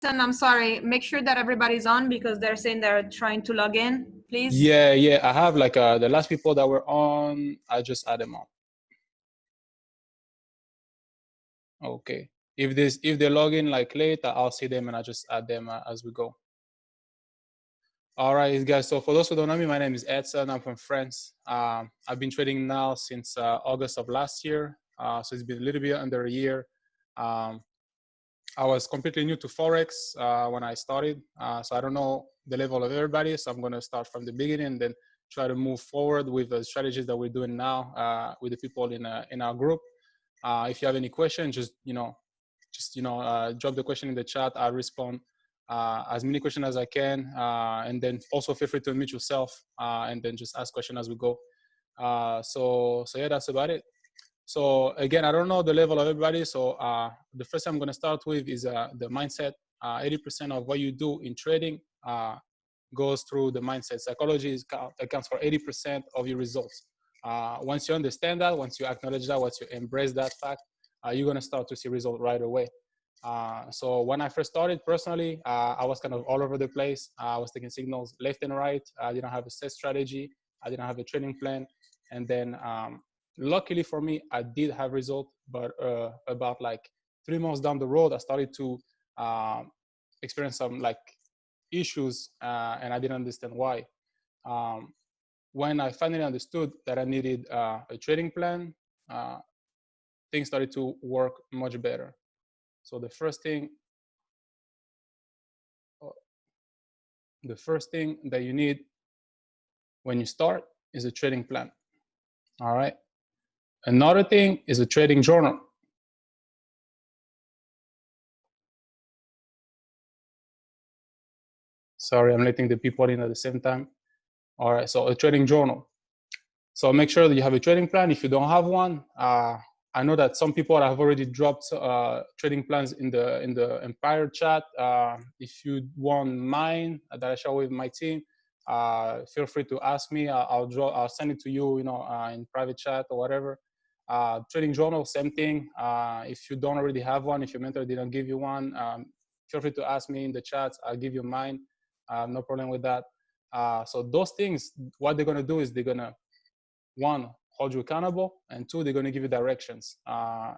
And I'm sorry, make sure that everybody's on because they're saying they're trying to log in, please. Yeah. I have like the last people that were on, I just add them on. Okay. If they log in like late, I'll see them and I just add them as we go. All right, guys. So for those who don't know me, my name is Edson. I'm from France. I've been trading now since August of last year. So it's been a little bit under a year. I was completely new to Forex when I started. So I don't know the level of everybody. So I'm going to start from the beginning and then try to move forward with the strategies that we're doing now with the people in our group. If you have any questions, just drop the question in the chat. I'll respond as many questions as I can, and then also feel free to unmute yourself and then just ask questions as we go. So yeah, that's about it. So again, I don't know the level of everybody. So the first thing I'm going to start with is the mindset. 80% of what you do in trading goes through the mindset. Psychology accounts for 80% of your results. Once you understand that, once you acknowledge that, once you embrace that fact, you're going to start to see results right away. So when I first started personally, I was kind of all over the place. I was taking signals left and right. I didn't have a set strategy. I didn't have a trading plan. And then luckily for me, I did have results, but about like 3 months down the road, I started to experience some like issues and I didn't understand why. When I finally understood that I needed a trading plan, things started to work much better. So the first thing that you need when you start is a trading plan. All right. Another thing is a trading journal. Sorry, I'm letting the people in at the same time. All right, so a trading journal. So make sure that you have a trading plan. If you don't have one, I know that some people have already dropped trading plans in the Empire chat. If you want mine that I share with my team, feel free to ask me. I'll send it to you, in private chat or whatever. Trading journal, same thing. If you don't already have one, if your mentor didn't give you one, feel free to ask me in the chat. I'll give you mine. No problem with that. So those things, what they're gonna do is they're gonna, one, hold you accountable, and two, they're gonna give you directions. I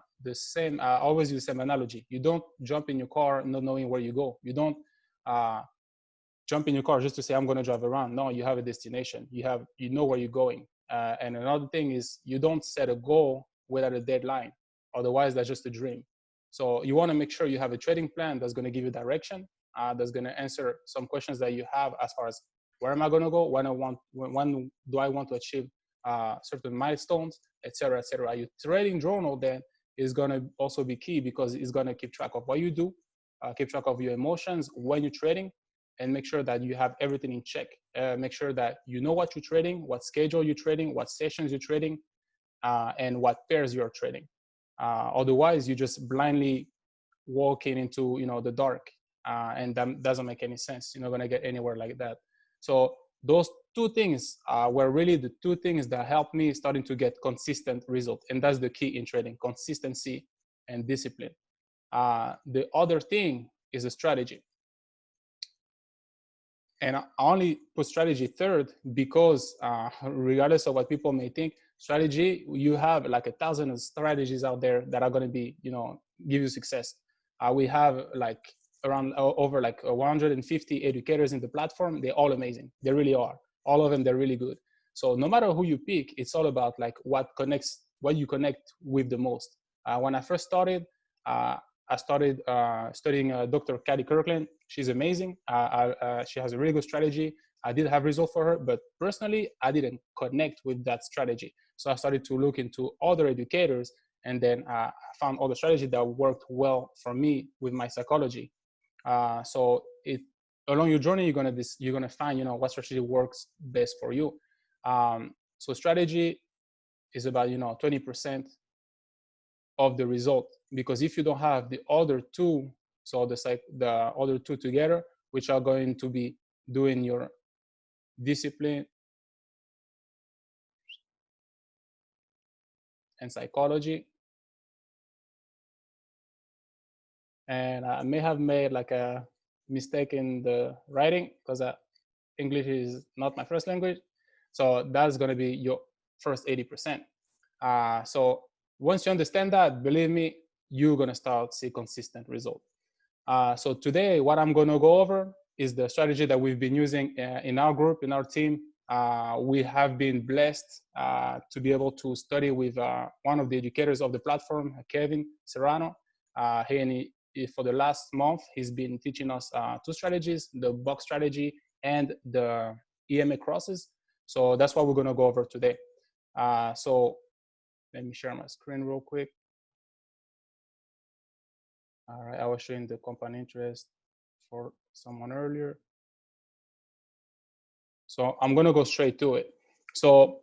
always use the same analogy. You don't jump in your car not knowing where you go. You don't jump in your car just to say, I'm gonna drive around. No, you have a destination. You know where you're going. And another thing is you don't set a goal without a deadline. Otherwise, that's just a dream. So you wanna make sure you have a trading plan that's gonna give you direction, that's gonna answer some questions that you have as far as where am I gonna go, when do I want to achieve certain milestones, etc., etc. Your trading journal then is gonna also be key because it's gonna keep track of what you do, keep track of your emotions when you're trading, and make sure that you have everything in check. Make sure that you know what you're trading, what schedule you're trading, what sessions you're trading, and what pairs you're trading. Otherwise, you just blindly walking into the dark, and that doesn't make any sense. You're not gonna get anywhere like that. So those two things were really the two things that helped me starting to get consistent results, and that's the key in trading: consistency and discipline. The other thing is a strategy. And I only put strategy third because regardless of what people may think, strategy, you have like 1,000 strategies out there that are going to be, give you success. We have like around over like 150 educators in the platform. They're all amazing. They really are. All of them, they're really good. So no matter who you pick, it's all about like what you connect with the most. When I first started, I started studying Dr. Kathy Kirkland. She's amazing. She has a really good strategy. I did have results for her, but personally, I didn't connect with that strategy. So I started to look into other educators, and then I found other strategies that worked well for me with my psychology. So along your journey, you're gonna find what strategy works best for you. So strategy is about 20% of the result, because if you don't have the other two, so the other two together, which are going to be doing your discipline and psychology. And I may have made like a mistake in the writing because English is not my first language. So that's going to be your first 80%. So once you understand that, believe me, you're going to start see consistent result. So today, what I'm going to go over is the strategy that we've been using in our group, in our team. We have been blessed to be able to study with one of the educators of the platform, Kevin Serrano. For the last month, he's been teaching us two strategies, the box strategy and the EMA crosses. So that's what we're going to go over today. So let me share my screen real quick. All right, I was showing the compound interest for someone earlier. So I'm going to go straight to it. So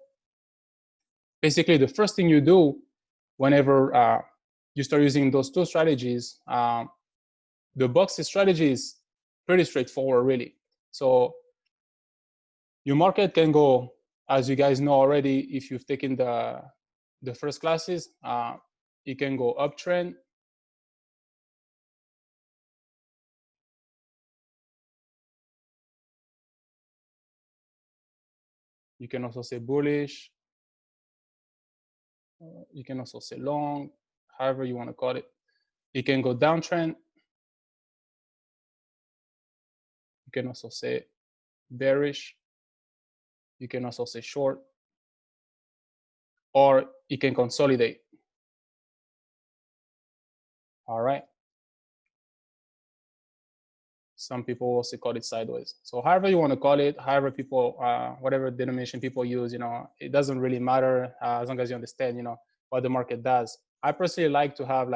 basically, the first thing you do whenever you start using those two strategies, the box strategy is pretty straightforward, really. So your market can go, as you guys know already, if you've taken the first classes, it can go uptrend. You can also say bullish. You can also say long, however you want to call it. It can go downtrend. You can also say bearish. You can also say short, or it can consolidate. All right. Some people also call it sideways. So however you want to call it, however people, whatever denomination people use, it doesn't really matter as long as you understand, what the market does. I personally like to have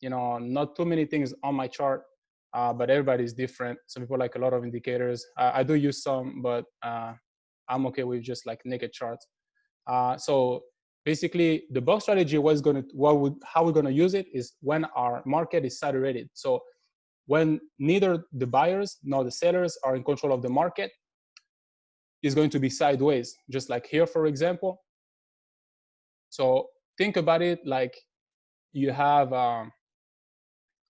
not too many things on my chart, but everybody's different. Some people like a lot of indicators. I do use some, but I'm okay with just like naked charts. So basically, the box strategy how we're gonna use it is when our market is saturated. So when neither the buyers nor the sellers are in control of the market, is going to be sideways, just like here, for example. So think about it like you have,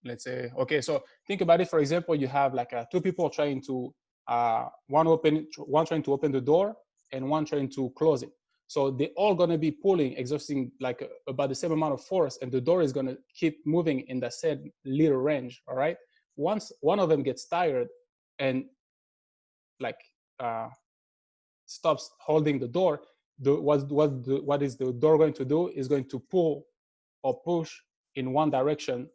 let's say, okay, so think about it, for example, you have like two people trying to, one trying to open the door and one trying to close it. So they're all going to be pulling, exhausting like about the same amount of force, and the door is going to keep moving in the same little range, all right? Once one of them gets tired and like stops holding the door, what is the door going to do is going to pull or push in one direction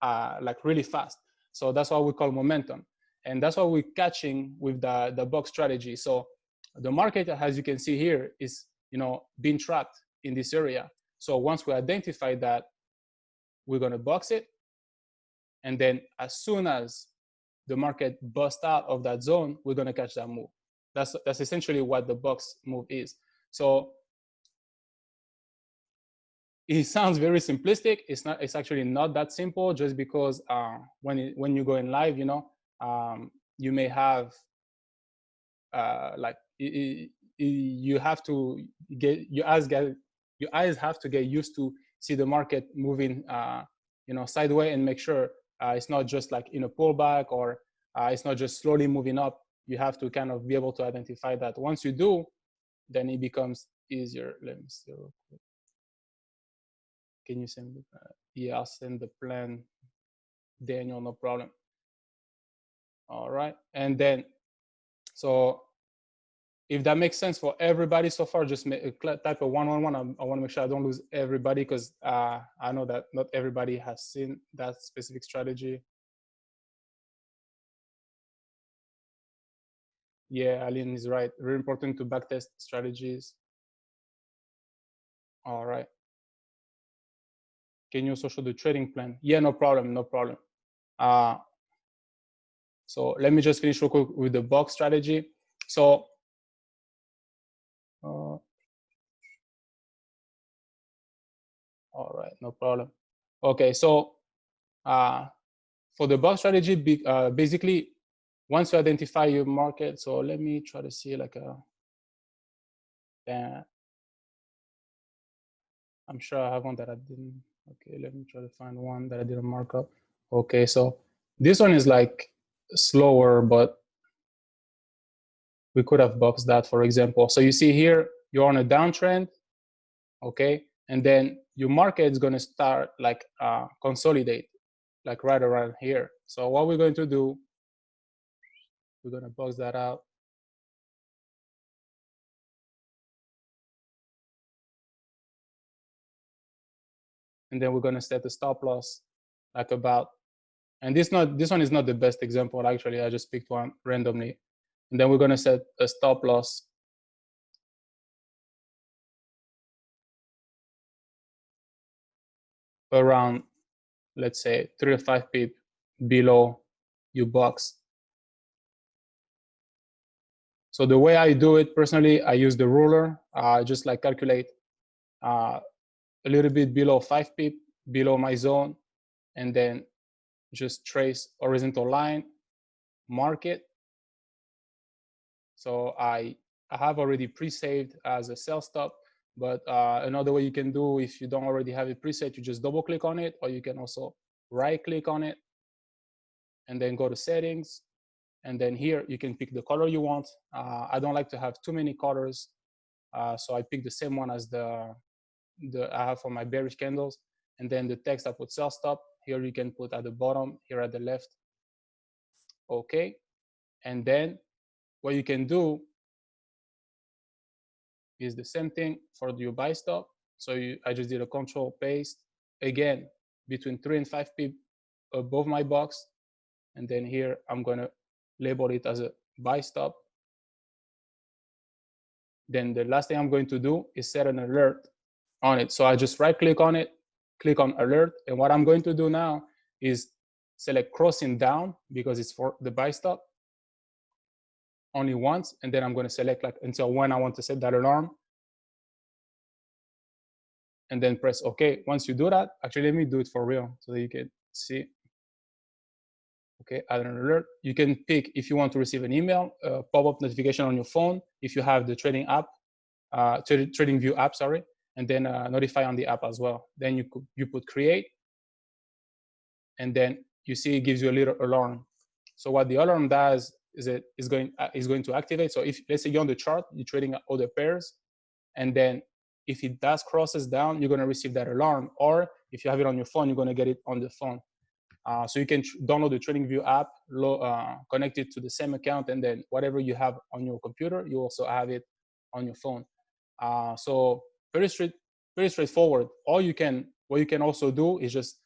like really fast. So that's what we call momentum. And that's what we're catching with the box strategy. So the market, as you can see here, is being trapped in this area. So once we identify that, we're going to box it. And then as soon as the market busts out of that zone, we're going to catch that move. That's essentially what the box move is. So it sounds very simplistic. It's not. It's actually not that simple. Just because when you go in live, you may have you have to get your eyes have to get used to see the market moving sideways, and make sure it's not just like in a pullback, or it's not just slowly moving up. You have to kind of be able to identify that. Once you do, then it becomes easier. Let me see real quick. Can you send me? Yeah, I'll send the plan, Daniel, no problem. All right, and then so if that makes sense for everybody so far, just type a 111. I want to make sure I don't lose everybody, because I know that not everybody has seen that specific strategy. Yeah, Aline is right. Very important to backtest strategies. All right. Can you also show the trading plan? Yeah, no problem, no problem. So let me just finish real quick with the box strategy. So all right, no problem. Okay, so for the box strategy, basically, once you identify your market, so let me try to see like I'm sure I have one that I didn't. Okay, let me try to find one that I didn't mark up. Okay, so this one is like slower, but we could have boxed that, for example. So you see here, you're on a downtrend, okay? And then your market is going to start like consolidate, like right around here. So what we're going to do, we're going to box that out. And then we're going to set the stop loss like about, and this one is not the best example, actually. I just picked one randomly. And then we're going to set a stop loss around, let's say, 3 to 5 pip below your box. So the way I do it personally, I use the ruler, just like calculate a little bit below 5 pip below my zone, and then just trace horizontal line, mark it. So I have already pre-saved as a sell stop, but another way you can do, if you don't already have it preset, you just double click on it, or you can also right click on it and then go to settings. And then here you can pick the color you want. I don't like to have too many colors, so I pick the same one as the I have for my bearish candles. And then the text, I put sell stop. Here you can put at the bottom, here at the left. Okay. And then what you can do is the same thing for your buy stop. So I just did a control paste again between 3 and 5 pip above my box. And then here I'm going to label it as a buy stop. Then the last thing I'm going to do is set an alert on it. So I just right click on it, click on alert. And what I'm going to do now is select crossing down because it's for the buy stop only once. And then I'm going to select like until when I want to set that alarm. And then press OK. Once you do that, actually, let me do it for real so that you can see. Okay, add an alert. You can pick if you want to receive an email, pop-up notification on your phone, if you have the trading app, trading view app, sorry, and then notify on the app as well. Then you put create, and then you see it gives you a little alarm. So what the alarm does is it is going to activate. So if let's say you're on the chart, you're trading other pairs, and then if it does crosses down, you're going to receive that alarm. Or if you have it on your phone, you're going to get it on the phone. So you can download the TradingView app, connect it to the same account, and then whatever you have on your computer, you also have it on your phone. So very straightforward. What you can also do is just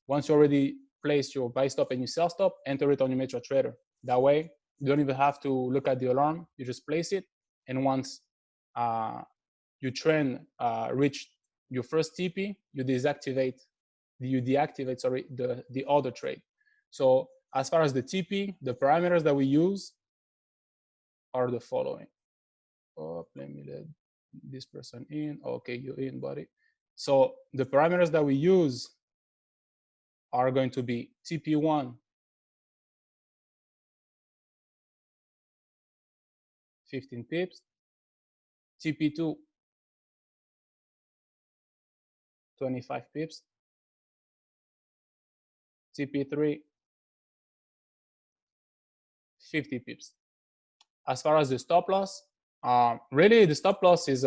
once you already place your buy stop and your sell stop, enter it on your MetaTrader. That way, you don't even have to look at the alarm. You just place it, and once your trend reach your first TP, you deactivate the other trade. So as far as the TP, the parameters that we use are the following. Oh, let me let this person in. Okay, you're in, buddy. So the parameters that we use are going to be TP1, 15 pips, TP2, 25 pips, TP3, 50 pips. As far as the stop loss, really the stop loss is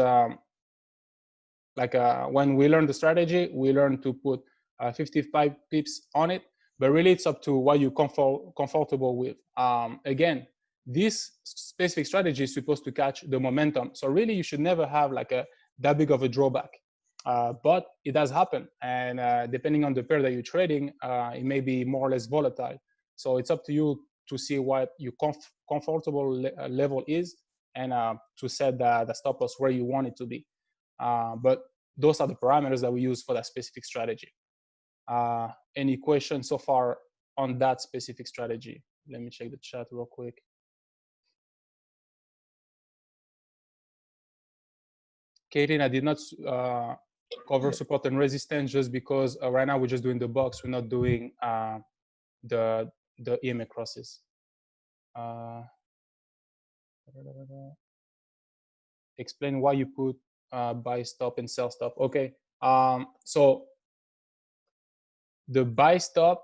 when we learn the strategy, we learn to put 55 pips on it, but really it's up to what you're comfortable with. Again, this specific strategy is supposed to catch the momentum. So really you should never have like that big of a drawback. But it does happen. And depending on the pair that you're trading, it may be more or less volatile. So it's up to you to see what your comfortable level is and to set the stop loss where you want it to be. But those are the parameters that we use for that specific strategy. Any questions so far on that specific strategy? Let me check the chat real quick. Caitlin, I did not cover support and resistance just because right now we're just doing the box. We're not doing the EMA crosses. Explain why you put buy stop and sell stop. Okay, so the buy stop.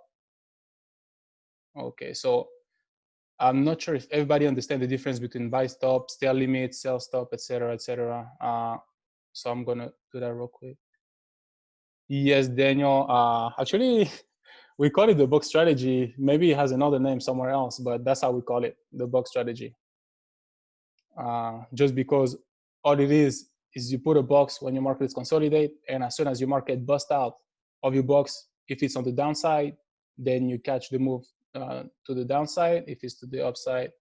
Okay, so I'm not sure if everybody understands the difference between buy stop, sell limit, sell stop, etc., etc. So I'm gonna do that real quick. Yes, Daniel. Actually, we call it the box strategy. Maybe it has another name somewhere else, but that's how we call it, the box strategy. Just because all it is you put a box when your market is consolidate, and as soon as your market busts out of your box, if it's on the downside, then you catch the move to the downside. If it's to the upside,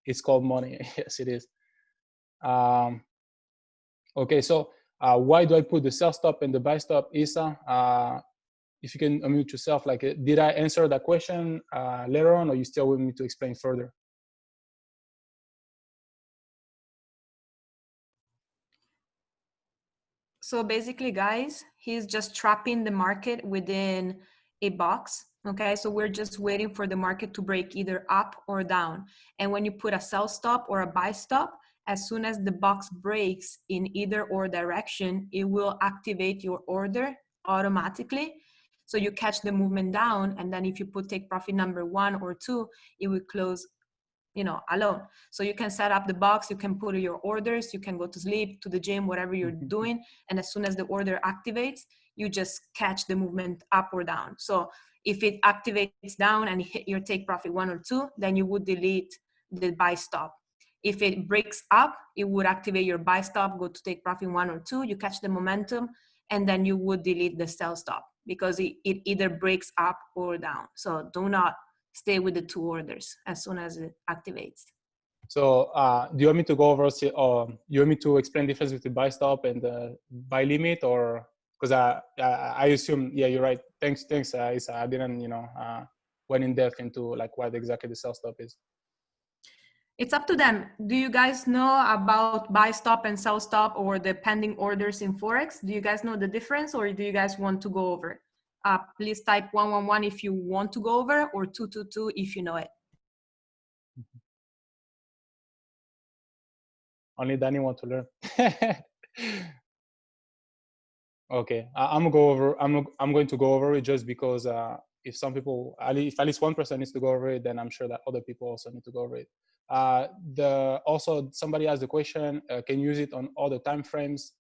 it's called money. Yes, it is. Okay, so why do I put the sell stop and the buy stop, Isa? If you can unmute yourself, like, did I answer that question later on, or you still want me to explain further? So basically, guys, he's just trapping the market within a box. Okay, so we're just waiting for the market to break either up or down. And when you put a sell stop or a buy stop, as soon as the box breaks in either or direction, it will activate your order automatically. So you catch the movement down, and then if you put take profit number 1 or 2, it will close, you know, alone. So you can set up the box, you can put your orders, you can go to sleep, to the gym, whatever you're doing, and as soon as the order activates, you just catch the movement up or down. So if it activates down and hit your take profit 1 or 2, then you would delete the buy stop. If it breaks up, it would activate your buy stop, go to take profit 1 or 2, you catch the momentum, and then you would delete the sell stop, because it either breaks up or down. So do not stay with the 2 orders as soon as it activates. So do you want me to go over, you want me to explain the difference between buy stop and the buy limit, or because I assume, yeah, you're right. Thanks, Isa. I didn't, went in depth into like what exactly the sell stop is. It's up to them. Do you guys know about buy stop and sell stop, or the pending orders in Forex? Do you guys know the difference, or do you guys want to go over? Please type 111 if you want to go over, or 222 if you know it. Only Danny want to learn. Okay, I'm gonna go over. I'm going to go over it just because if some people, if at least one person needs to go over it, then I'm sure that other people also need to go over it. Also somebody asked the question, can you use it on other time frames?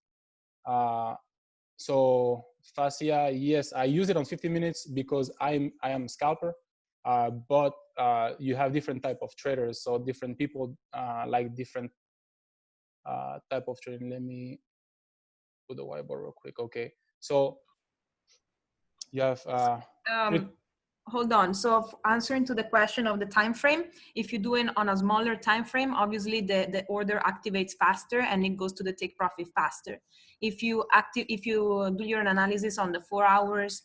So Fascia, yes, I use it on 50 minutes because I am a scalper, but you have different type of traders, so different people like different type of trading. Let me put the whiteboard real quick. Okay, so you have Hold on. So answering to the question of the time frame, if you do it on a smaller time frame, obviously the order activates faster and it goes to the take profit faster. If you do your analysis on the 4 hours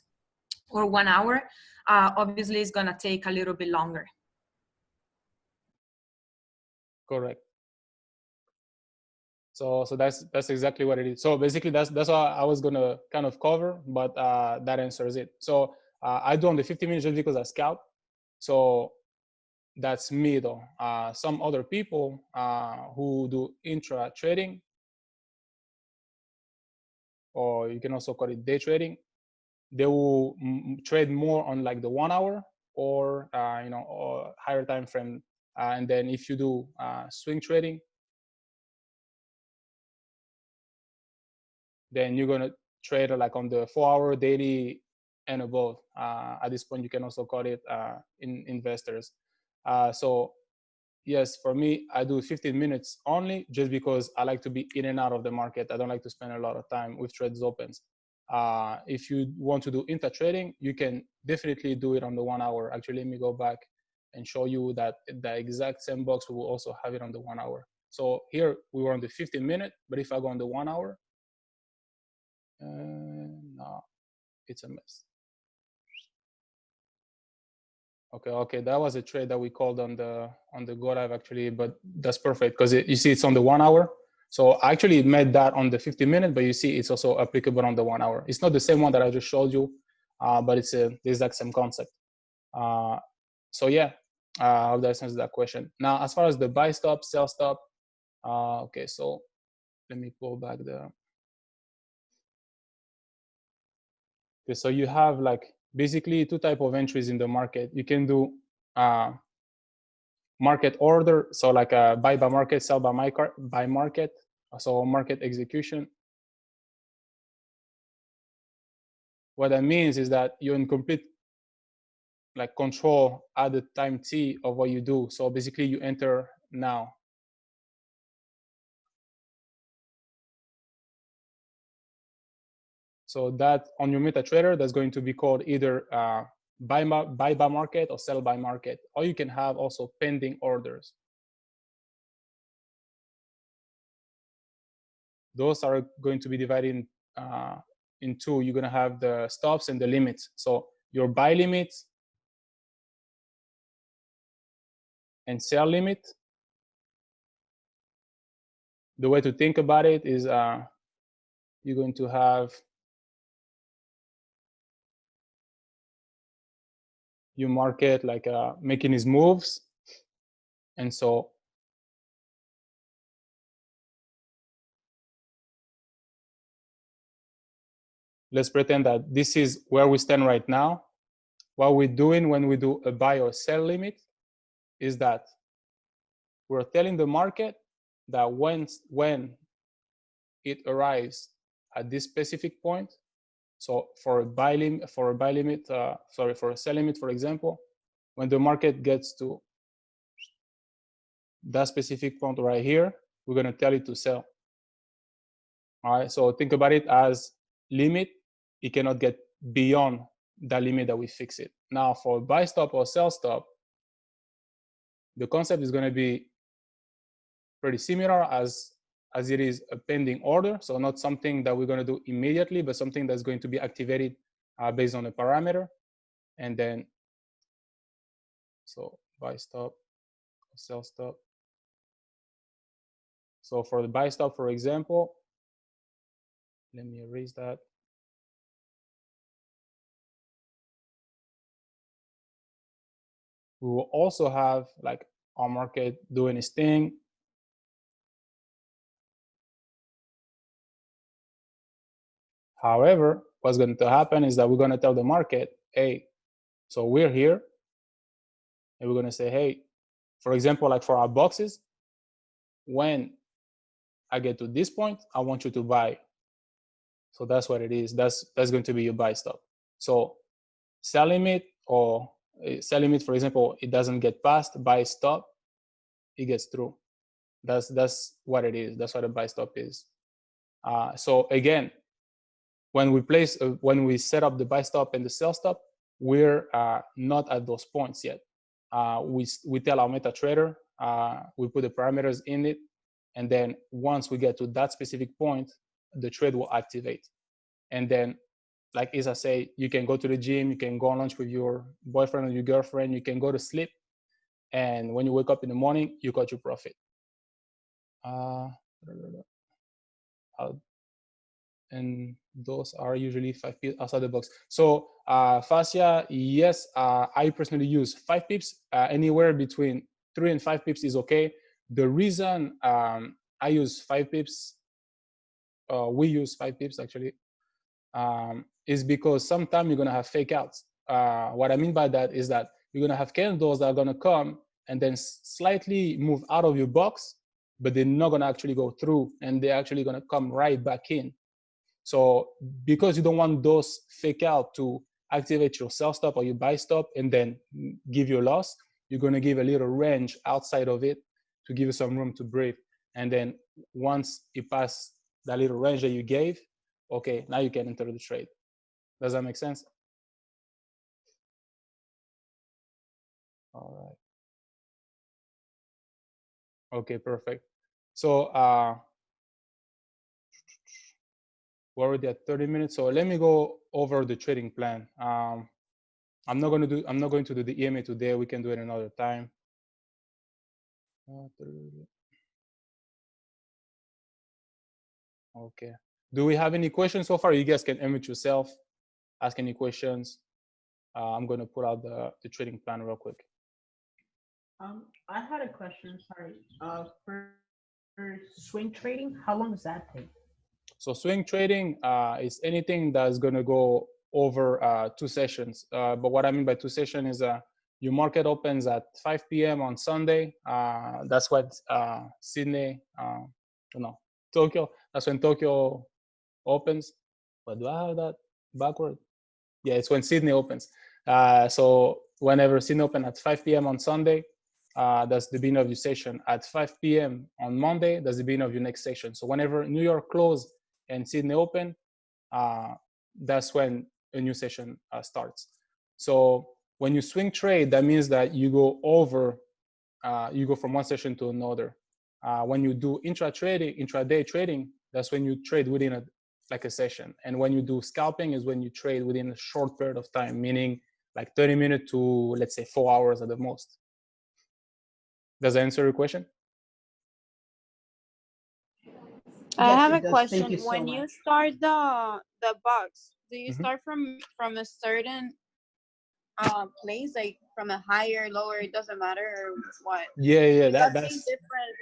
or 1 hour, obviously it's gonna take a little bit longer. correct. So that's exactly what it is. So basically that's what I was gonna kind of cover, but that answers it. So I do on the 50 minutes just because I scalp. So that's me though. Some other people who do intra trading, or you can also call it day trading, they will trade more on like the 1 hour or or higher time frame. And then if you do swing trading, then you're gonna trade like on the 4 hour, daily, and above. At this point, you can also call it investors. So yes, for me, I do 15 minutes only just because I like to be in and out of the market. I don't like to spend a lot of time with trades opens. If you want to do intra trading, you can definitely do it on the 1 hour. Actually, let me go back and show you that the exact same box, we will also have it on the 1 hour. So here we were on the 15 minute, but if I go on the 1 hour, no, it's a mess. Okay, that was a trade that we called on the go live actually, but that's perfect because you see it's on the 1 hour. So I actually made that on the 50 minute, but you see it's also applicable on the 1 hour. It's not the same one that I just showed you, but it's the exact same concept. So yeah, I hope that answers that question. Now, as far as the buy stop, sell stop, okay, so let me pull back the. Okay, so you have like basically two type of entries in the market. You can do market order, so like a buy by market, sell by market, so market execution. What that means is that you're in complete like control at the time t of what you do. So basically you enter now. So that on your MetaTrader, that's going to be called either buy by market or sell by market, or you can have also pending orders. Those are going to be divided in two. You're going to have the stops and the limits. So your buy limit and sell limit. The way to think about it is you're going to have your market like making his moves. And so let's pretend that this is where we stand right now. What we're doing when we do a buy or sell limit is that we're telling the market that when it arrives at this specific point, so for a sell limit, for example, when the market gets to that specific point right here, we're going to tell it to sell. All right, so think about it as limit. It cannot get beyond that limit that we fix it. Now for buy stop or sell stop, the concept is going to be pretty similar as it is a pending order. So not something that we're going to do immediately, but something that's going to be activated based on a parameter. And then, so buy stop, sell stop. So for the buy stop, for example, let me erase that. We will also have like our market doing its thing. However, what's going to happen is that we're going to tell the market, hey, so we're here, and we're going to say, hey, for example, like for our boxes, when I get to this point, I want you to buy. So that's what it is. That's going to be your buy stop. So sell limit or sell limit, for example, it doesn't get past, buy stop, it gets through. That's what it is. That's what a buy stop is. So again, when we set up the buy stop and the sell stop, we're not at those points yet. We tell our MetaTrader, we put the parameters in it, and then once we get to that specific point, the trade will activate. And then, like Isa say, you can go to the gym, you can go on lunch with your boyfriend or your girlfriend, you can go to sleep, and when you wake up in the morning, you got your profit. And those are usually 5 pips outside the box. So fascia, yes, I personally use 5 pips. Anywhere between 3 and 5 pips is okay. The reason I use 5 pips, we use 5 pips actually, is because sometimes you're gonna have fake outs. What I mean by that is that you're gonna have candles that are gonna come and then slightly move out of your box, but they're not gonna actually go through, and they're actually gonna come right back in. So because you don't want those fake out to activate your sell stop or your buy stop and then give you a loss, you're going to give a little range outside of it to give you some room to breathe. And then once you pass that little range that you gave, okay, now you can enter the trade. Does that make sense? All right. Okay, perfect. So we're already at 30 minutes. So let me go over the trading plan. I'm not going to do the EMA today. We can do it another time. Okay. Do we have any questions so far? You guys can unmute yourself, ask any questions. I'm going to put out the trading plan real quick. I had a question. Sorry. For swing trading, how long does that take? So swing trading is anything that's going to go over 2 sessions. But what I mean by 2 sessions is your market opens at 5 p.m. on Sunday. That's what Sydney, no, Tokyo. That's when Tokyo opens. But do I have that backward? Yeah, it's when Sydney opens. So whenever Sydney opens at 5 p.m. on Sunday, that's the beginning of your session. At 5 p.m. on Monday, that's the beginning of your next session. So whenever New York close and Sydney open, that's when a new session starts. So when you swing trade, that means that you go over, you go from one session to another. When you do intraday trading, that's when you trade within a session. And when you do scalping is when you trade within a short period of time, meaning like 30 minutes to, let's say, 4 hours at the most. Does that answer your question? I Yes, have it a does. question. Thank you so When much. you start the box, do you Mhm. start from a certain place, like from a higher, lower? It doesn't matter or what. Yeah. Because I've seen That's different.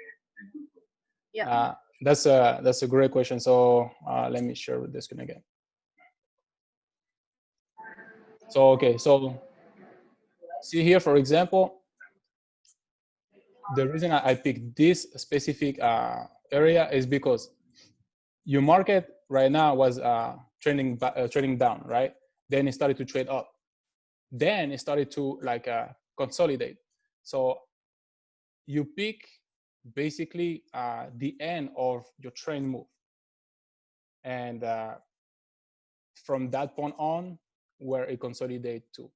Yeah. that's a great question. So let me share the screen again. So okay, so see here, for example, the reason I picked this specific area is because your market right now was trending down, right? Then it started to trade up. Then it started to consolidate. So you pick basically the end of your trend move, and from that point on, where it consolidate to.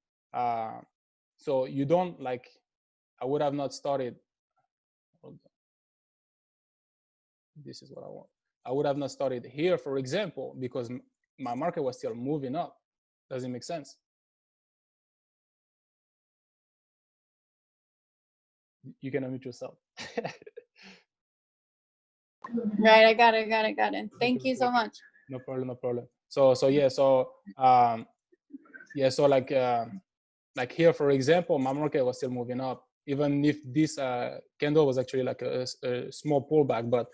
So you don't I would have not started. This is what I want. I would have not started here, for example, because my market was still moving up. Does it make sense? You can unmute yourself. Right. I got it. Thank you so much. No problem. So yeah, so yeah, so like here, for example, my market was still moving up, even if this candle was actually like a small pullback, but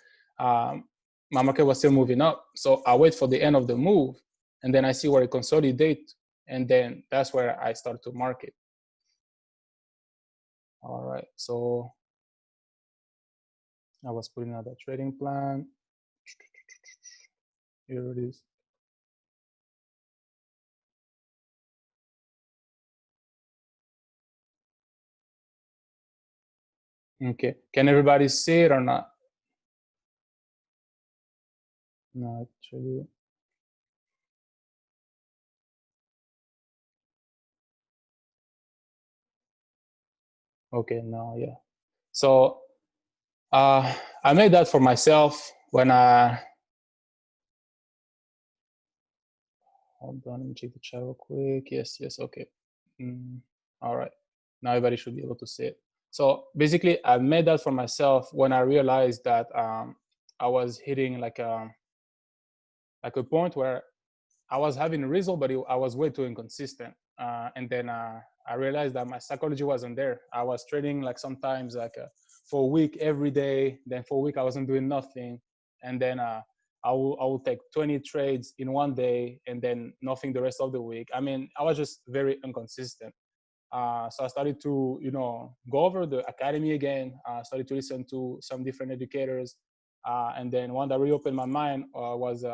my market was still moving up. So I wait for the end of the move, and then I see where it consolidates, and then that's where I start to market. All right, so I was putting out a trading plan. Here it is. Okay, can everybody see it or not? No, actually. Okay, no, yeah. So I made that for myself when I, hold on, let me check the chat real quick. Yes, okay. All right, now everybody should be able to see it. So basically, I made that for myself when I realized that I was hitting like a point where I was having a result, but I was way too inconsistent. And then I realized that my psychology wasn't there. I was trading like sometimes for a week every day. Then for a week I wasn't doing nothing, and then I will take 20 trades in one day, and then nothing the rest of the week. I mean, I was just very inconsistent. So I started to go over the academy again. Started to listen to some different educators. And then one that reopened my mind was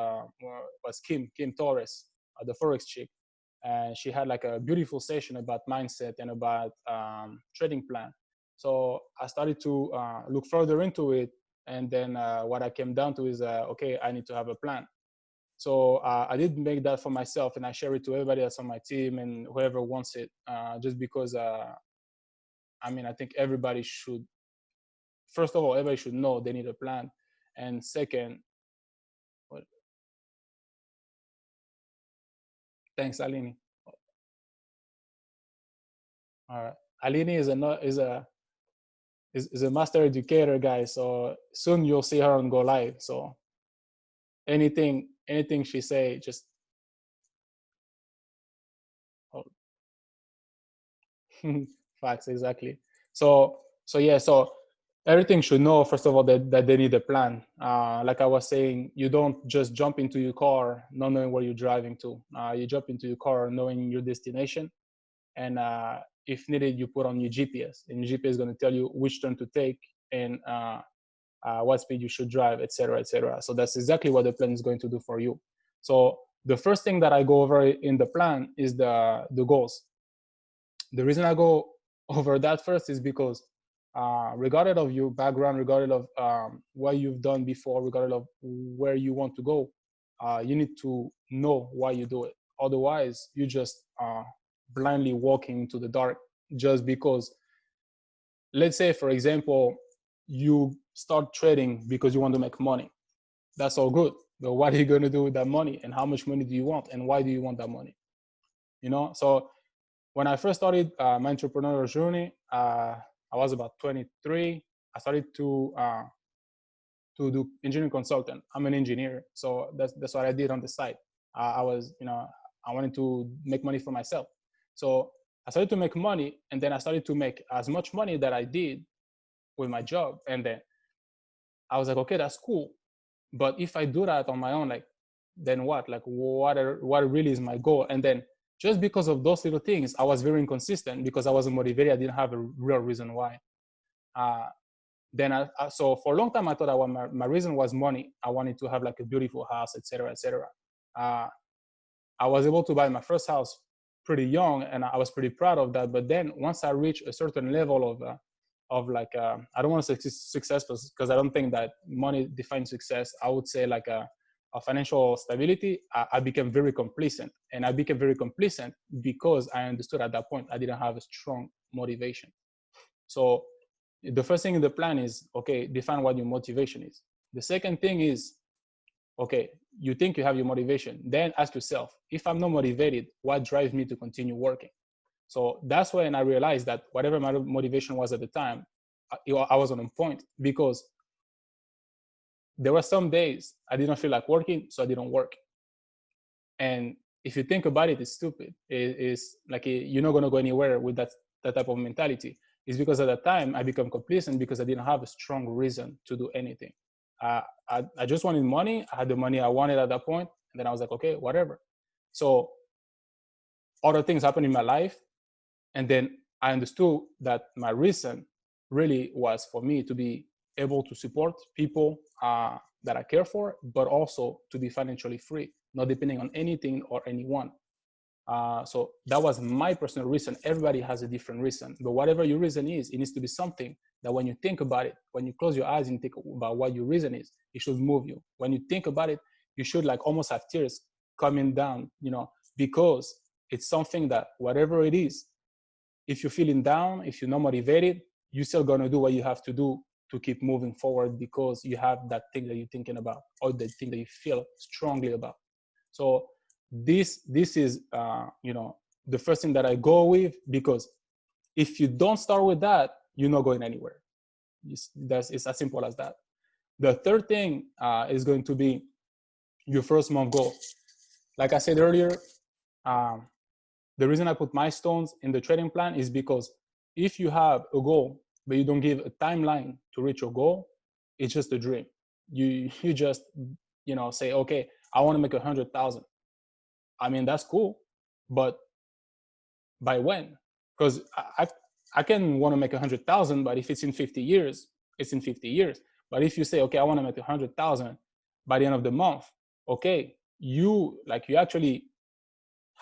Kim Torres, the FOREX chick. And she had like a beautiful session about mindset and about trading plan. So I started to look further into it. And then what I came down to is, okay, I need to have a plan. So I did make that for myself, and I share it to everybody that's on my team and whoever wants it, just because, I mean, I think everybody should, first of all, everybody should know they need a plan. And second, thanks, Alini. All right, Alini is a master educator, guys. So soon you'll see her on Go Live. So anything she say, just facts, exactly. So yeah, so everything should know, first of all, that they need a plan. Like I was saying, you don't just jump into your car not knowing where you're driving to. You jump into your car knowing your destination, and if needed, you put on your GPS, and your GPS is going to tell you which turn to take and what speed you should drive, etc., etc. So that's exactly what the plan is going to do for you. So the first thing that I go over in the plan is the goals. The reason I go over that first is because regardless of your background, regardless of what you've done before, regardless of where you want to go, you need to know why you do it. Otherwise, you just blindly walking into the dark just because. Let's say, for example, you start trading because you want to make money. That's all good. But what are you going to do with that money? And how much money do you want? And why do you want that money? You know, so when I first started my entrepreneurial journey, I was about 23. I started to do engineering consultant. I'm an engineer, so that's what I did on the side. I was, you know, I wanted to make money for myself. So I started to make money, and then I started to make as much money that I did with my job. And then I was like, okay, that's cool. But if I do that on my own, like, then what? Like, what really is my goal? And then just because of those little things, I was very inconsistent because I wasn't motivated. I didn't have a real reason why. Then so for a long time, I thought my reason was money. I wanted to have like a beautiful house, etc., etc. I was able to buy my first house pretty young, and I was pretty proud of that. But then once I reached a certain level of like, I don't want to say success because I don't think that money defines success. I would say like a financial stability. I became very complacent, and I became very complacent because I understood at that point I didn't have a strong motivation. So the first thing in the plan is, okay, define what your motivation is. The second thing is, okay, you think you have your motivation. Then ask yourself, if I'm not motivated, what drives me to continue working? So that's when I realized that whatever my motivation was at the time, I was on point, because there were some days I didn't feel like working, so I didn't work. And if you think about it, it's stupid. It's like you're not going to go anywhere with that type of mentality. It's because at that time I became complacent because I didn't have a strong reason to do anything. I just wanted money. I had the money I wanted at that point, and then I was like, okay, whatever. So other things happened in my life, and then I understood that my reason really was for me to be able to support people that I care for, but also to be financially free, not depending on anything or anyone. So that was my personal reason. Everybody has a different reason, but whatever your reason is, it needs to be something that when you think about it, when you close your eyes and think about what your reason is, it should move you. When you think about it, you should like almost have tears coming down, you know, because it's something that whatever it is, if you're feeling down, if you're not motivated, you're still going to do what you have to do to keep moving forward because you have that thing that you're thinking about or the thing that you feel strongly about. So this is you know, the first thing that I go with, because if you don't start with that, you're not going anywhere. It's as simple as that. The third thing is going to be your first month goal. Like I said earlier, the reason I put milestones in the trading plan is because if you have a goal but you don't give a timeline to reach your goal, it's just a dream. You just, you know, say, okay, I want to make 100,000. I mean, that's cool, but by when? Because I can want to make 100,000, but if it's in 50 years, it's in 50 years. But if you say, okay, I want to make 100,000 by the end of the month, okay, you actually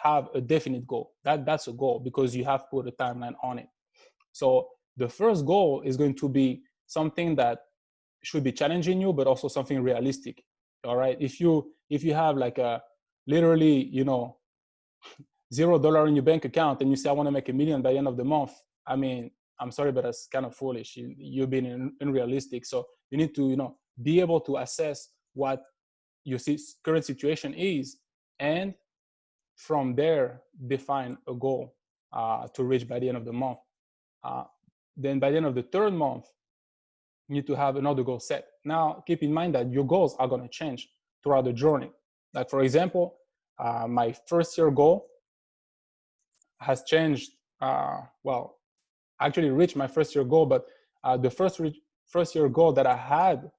have a definite goal. That's a goal because you have put a timeline on it. So the first goal is going to be something that should be challenging you, but also something realistic. All right. If you have like a literally, you know, $0 in your bank account and you say, I want to make $1 million by the end of the month, I mean, I'm sorry, but that's kind of foolish. You're being unrealistic. So you need to, you know, be able to assess what your current situation is, and from there, define a goal to reach by the end of the month. Then by the end of the third month, you need to have another goal set. Now, keep in mind that your goals are going to change throughout the journey. Like, for example, my first year goal has changed. Well, I actually reached my first year goal, but the first year goal that I had,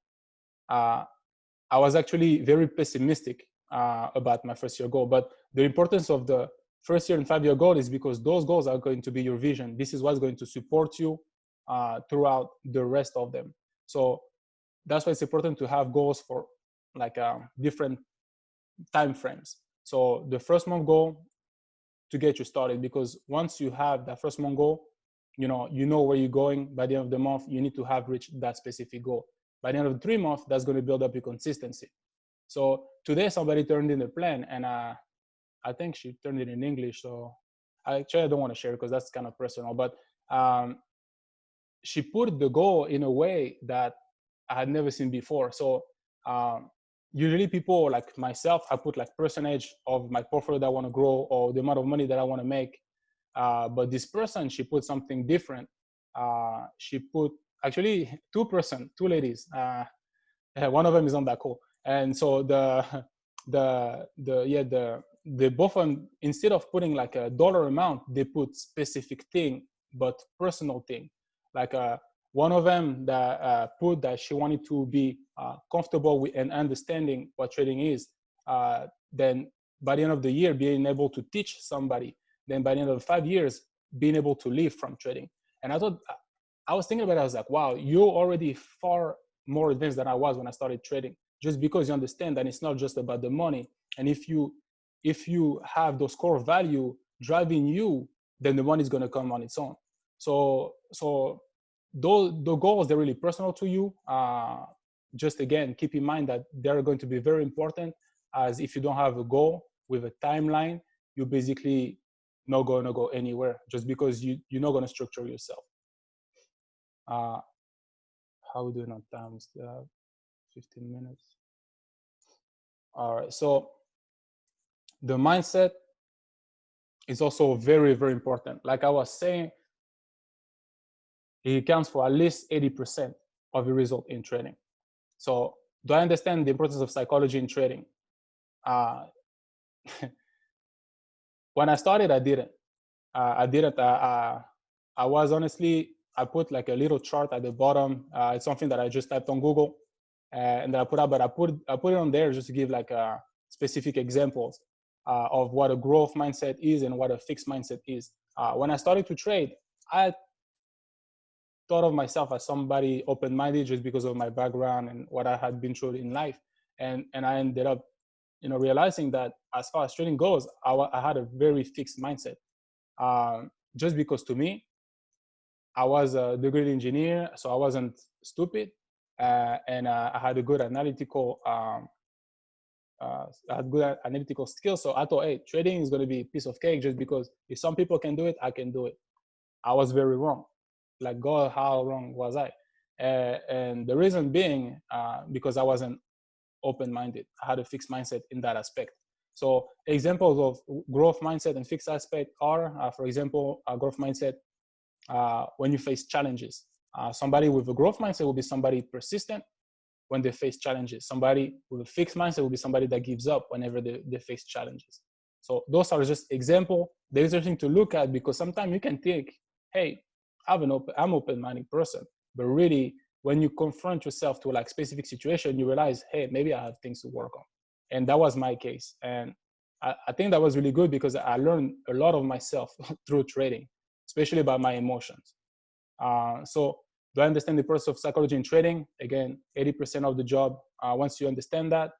I was actually very pessimistic about my first year goal. But the importance of the first year and 5 year goal is because those goals are going to be your vision. This is what's going to support you throughout the rest of them. So that's why it's important to have goals for like different time frames. So the first month goal to get you started, because once you have that first month goal, you know where you're going. By the end of the month, you need to have reached that specific goal. By the end of the 3 months, that's going to build up your consistency. So today somebody turned in a plan, and I think she turned it in English. So I don't want to share because that's kind of personal, but she put the goal in a way that I had never seen before. So usually people like myself, I put like percentage of my portfolio that I want to grow or the amount of money that I want to make. But this person, she put something different. She put actually 2%, two ladies. One of them is on that call. And so the both of them, instead of putting like a dollar amount, they put specific thing, but personal thing. Like one of them that put that she wanted to be comfortable with and understanding what trading is. Then by the end of the year, being able to teach somebody. Then by the end of 5 years, being able to live from trading. And I thought, I was thinking about it, I was like, wow, you're already far more advanced than I was when I started trading, just because you understand that it's not just about the money. And if you have those core value driving you, then the money is going to come on its own. So the goals, they're really personal to you. Just again, keep in mind that they're going to be very important, as if you don't have a goal with a timeline, you're basically not going to go anywhere, just because you're not going to structure yourself. How are we doing on time? We still have 15 minutes. All right, so the mindset is also very, very important. Like I was saying, it accounts for at least 80% of the result in trading. So do I understand the importance of psychology in trading? When I started, I didn't. I was honestly, I put like a little chart at the bottom. It's something that I just typed on Google, and then I put out, but I put it on there just to give like specific examples of what a growth mindset is and what a fixed mindset is. When I started to trade, I thought of myself as somebody open-minded just because of my background and what I had been through in life, and I ended up, realizing that as far as trading goes, I had a very fixed mindset. Just because to me, I was a degree engineer, so I wasn't stupid, and I had a good analytical. I had good analytical skills, so I thought, hey, trading is going to be a piece of cake just because if some people can do it, I can do it. I was very wrong. Like, God, how wrong was I? And the reason being, because I wasn't open-minded. I had a fixed mindset in that aspect. So examples of growth mindset and fixed aspect are, for example, a growth mindset when you face challenges. Somebody with a growth mindset will be somebody persistent when they face challenges. Somebody with a fixed mindset will be somebody that gives up whenever they face challenges. So those are just examples. They're interesting to look at because sometimes you can think, hey, I'm open-minded person, but really when you confront yourself to like specific situation, you realize, hey, maybe I have things to work on. And that was my case. And I think that was really good because I learned a lot of myself through trading, especially about my emotions. So do I understand the process of psychology in trading? Again, 80% of the job, once you understand that,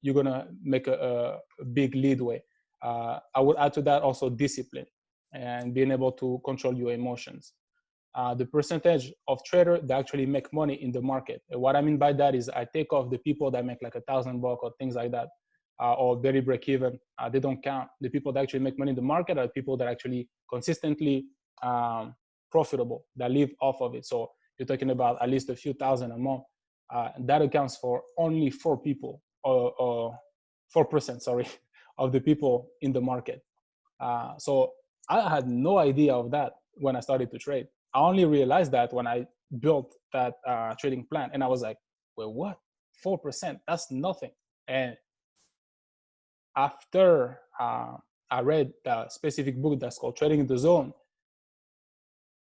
you're gonna make a big leadway. I would add to that also discipline and being able to control your emotions. The percentage of traders that actually make money in the market. What I mean by that is I take off the people that make like $1,000 or things like that, or barely break even. They don't count. The people that actually make money in the market are people that actually consistently profitable, that live off of it. So you're talking about at least a few thousand a month. That accounts for only 4 people or 4%, sorry, of the people in the market. So I had no idea of that when I started to trade. I only realized that when I built that trading plan, and I was like, well, what? 4%? That's nothing. And after I read a specific book that's called Trading in the Zone,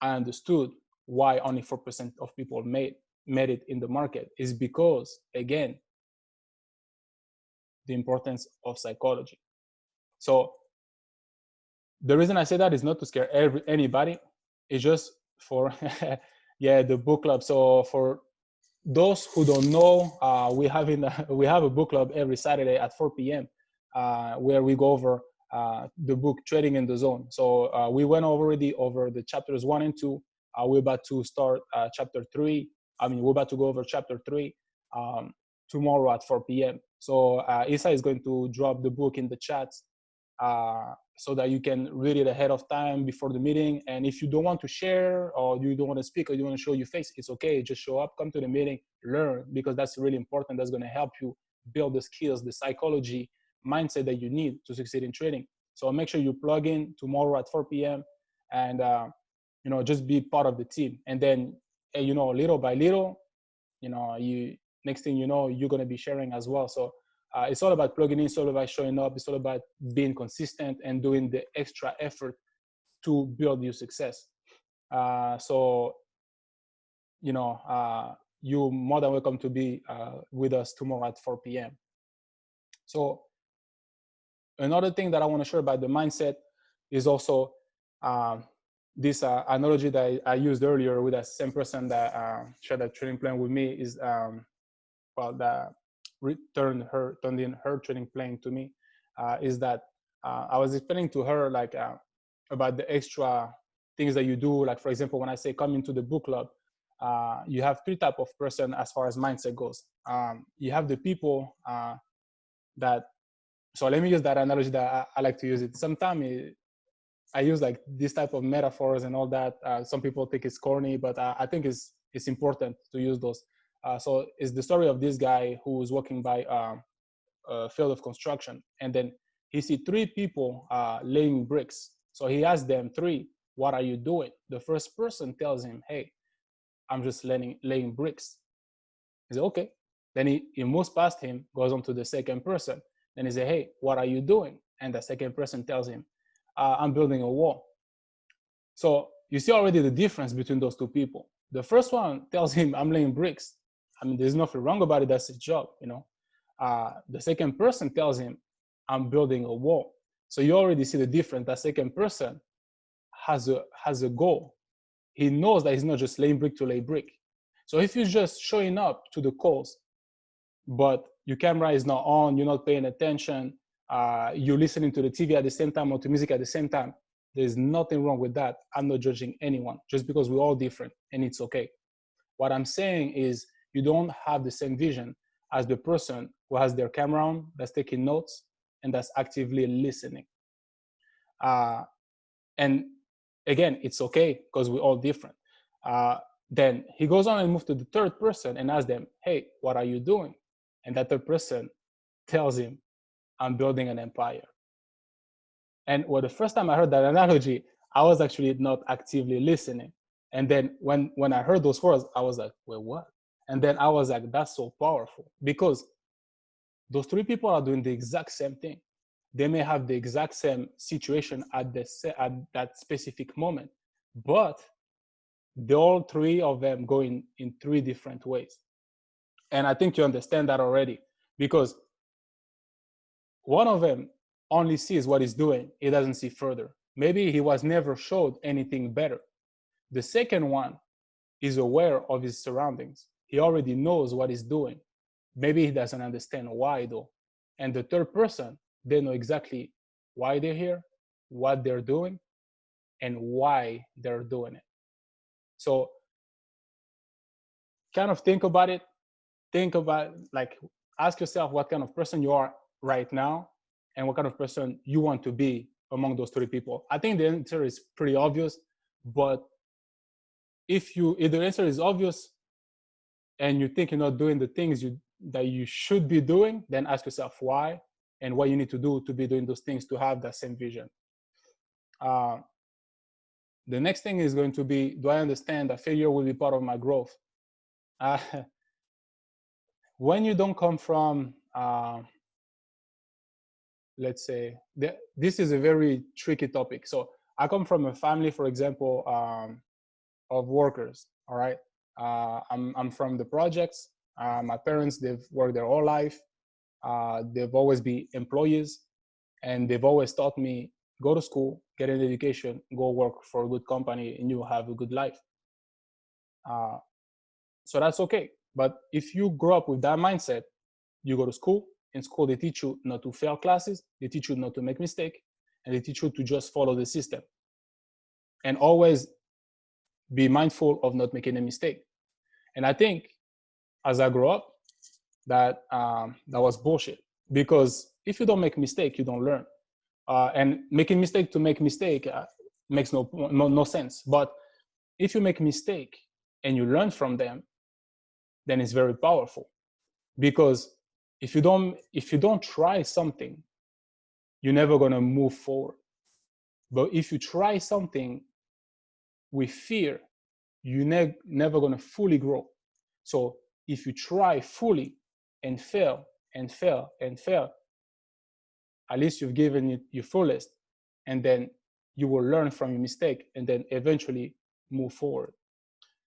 I understood why only 4% of people made it in the market. Is because, again, the importance of psychology. So The reason I say that is not to scare anybody. It's just for, yeah, the book club. So for those who don't know, we have a book club every Saturday at 4 p.m. Where we go over the book Trading in the Zone. So we went already over the chapters 1 and 2. We're about to start chapter 3. We're about to go over chapter 3 tomorrow at 4 p.m. So Isa is going to drop the book in the chat so that you can read it ahead of time before the meeting. And if you don't want to share, or you don't want to speak, or you want to show your face, it's okay. Just show up, come to the meeting, learn, because that's really important. That's going to help you build the skills, the psychology, mindset that you need to succeed in trading. So make sure you plug in tomorrow at 4 p.m. and just be part of the team. And then little by little, next thing you know, you're going to be sharing as well. So it's all about plugging in. It's all about showing up. It's all about being consistent and doing the extra effort to build your success. So you're more than welcome to be with us tomorrow at 4 p.m. So another thing that I want to share about the mindset is also this analogy that I used earlier with that same person that shared that trading plan with me is that turned in her trading plan to me is that I was explaining to her about the extra things that you do. Like, for example, when I say come into the book club, you have 3 types of person as far as mindset goes. You have the people that, so let me use that analogy that I like to use it. Sometimes I use like this type of metaphors and all that. Some people think it's corny, but I think it's important to use those. So it's the story of this guy who was walking by a field of construction, and then he see 3 people laying bricks. So he asked them 3, what are you doing? The first person tells him, hey, I'm just laying bricks. He said, okay. Then he moves past him, goes on to the second person. Then he said, hey, what are you doing? And the second person tells him, I'm building a wall. So you see already the difference between those 2 people. The first one tells him, I'm laying bricks. There's nothing wrong about it. That's his job, The second person tells him, I'm building a wall. So you already see the difference. That second person has a goal. He knows that he's not just laying brick to lay brick. So if you're just showing up to the calls, but your camera is not on, you're not paying attention, you're listening to the TV at the same time or to music at the same time, there's nothing wrong with that. I'm not judging anyone, just because we're all different, and it's okay. What I'm saying is you don't have the same vision as the person who has their camera on, that's taking notes, and that's actively listening. And again, it's okay because we're all different. Then he goes on and moves to the third person and asks them, hey, what are you doing? And that third person tells him, I'm building an empire. And the first time I heard that analogy, I was actually not actively listening. And then when I heard those words, I was like, wait, what? And then I was like, that's so powerful, because those 3 people are doing the exact same thing. They may have the exact same situation at that specific moment, but all 3 of them going in 3 different ways. And I think you understand that already, because one of them only sees what he's doing. He doesn't see further. Maybe he was never showed anything better. The second one is aware of his surroundings. He already knows what he's doing. Maybe he doesn't understand why though. And the third person, they know exactly why they're here, what they're doing, and why they're doing it. So kind of think about it. Ask yourself what kind of person you are right now and what kind of person you want to be among those 3 people. I think the answer is pretty obvious, but if the answer is obvious and you think you're not doing the things that you should be doing, then ask yourself why and what you need to do to be doing those things to have that same vision. The next thing is going to be, do I understand that failure will be part of my growth? When you don't come from, let's say, this is a very tricky topic. So I come from a family, for example, of workers, all right? I'm from the projects. My parents, they've worked their whole life. They've always been employees, and they've always taught me go to school, get an education, go work for a good company, and you have a good life. So that's okay. But if you grow up with that mindset, you go to school. In school, they teach you not to fail classes. They teach you not to make mistake, and they teach you to just follow the system. And always be mindful of not making a mistake. And I think as I grow up, that was bullshit. Because if you don't make mistake, you don't learn. And making mistake to make mistake makes no sense. But if you make mistake and you learn from them, then it's very powerful. Because if you don't try something, you're never gonna move forward. But if you try something with fear, you're never gonna fully grow. So if you try fully and fail and fail and fail, at least you've given it your fullest, and then you will learn from your mistake and then eventually move forward.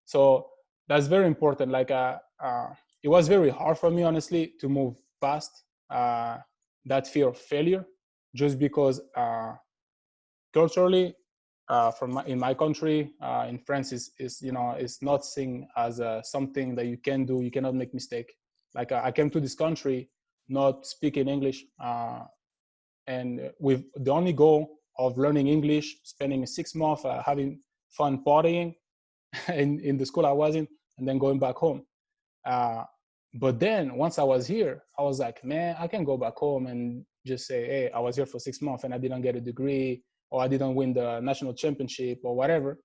So that's very important. Like it was very hard for me, honestly, to move past that fear of failure, just because culturally, in my country, in France, is not seen as something that you can do. You cannot make mistake. Like I came to this country not speaking English, and with the only goal of learning English, spending 6 months having fun partying in the school I was in, and then going back home. But then once I was here, I was like, man, I can go back home and just say, hey, I was here for 6 months and I didn't get a degree, or I didn't win the national championship or whatever.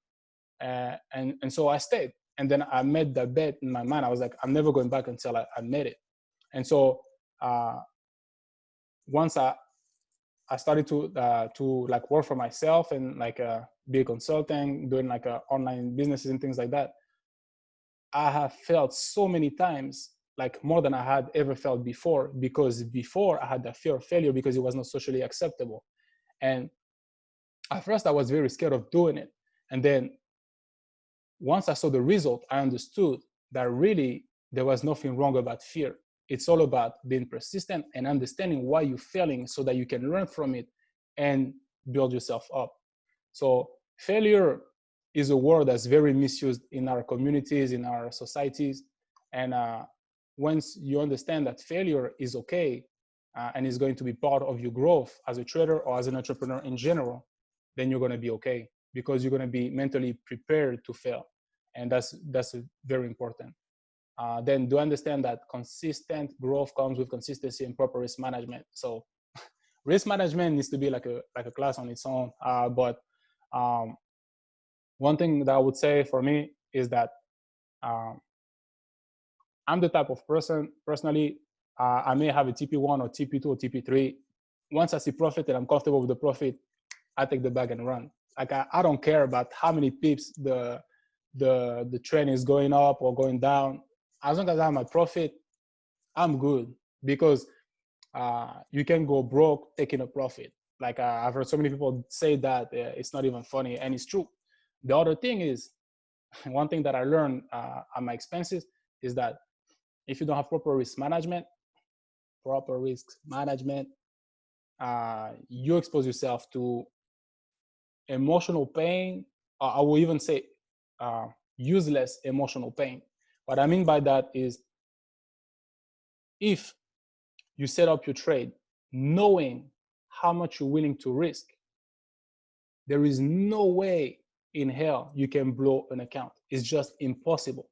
And so I stayed. And then I made that bet in my mind. I was like, I'm never going back until I made it. And so once I started to like work for myself and like be a consultant, doing like online businesses and things like that, I have felt so many times, like more than I had ever felt before, because before I had that fear of failure because it was not socially acceptable. And at first I was very scared of doing it. And then once I saw the result, I understood that really there was nothing wrong about fear. It's all about being persistent and understanding why you're failing so that you can learn from it and build yourself up. So failure is a word that's very misused in our communities, in our societies. And once you understand that failure is okay and is going to be part of your growth as a trader or as an entrepreneur in general, then you're going to be okay, because you're going to be mentally prepared to fail. And that's very important. Then do understand that consistent growth comes with consistency and proper risk management. So risk management needs to be like a class on its own. But one thing that I would say for me is that I'm the type of person, personally, I may have a TP1 or TP2 or TP3. Once I see profit and I'm comfortable with the profit, I take the bag and run. Like I don't care about how many pips the trend is going up or going down. As long as I have my profit, I'm good, because you can go broke taking a profit. Like I've heard so many people say that it's not even funny, and it's true. The other thing is, one thing that I learned at my expenses is that if you don't have proper risk management, you expose yourself to emotional pain. I will even say useless emotional pain. What I mean by that is, if you set up your trade knowing how much you're willing to risk, there is no way in hell you can blow an account. It's just impossible.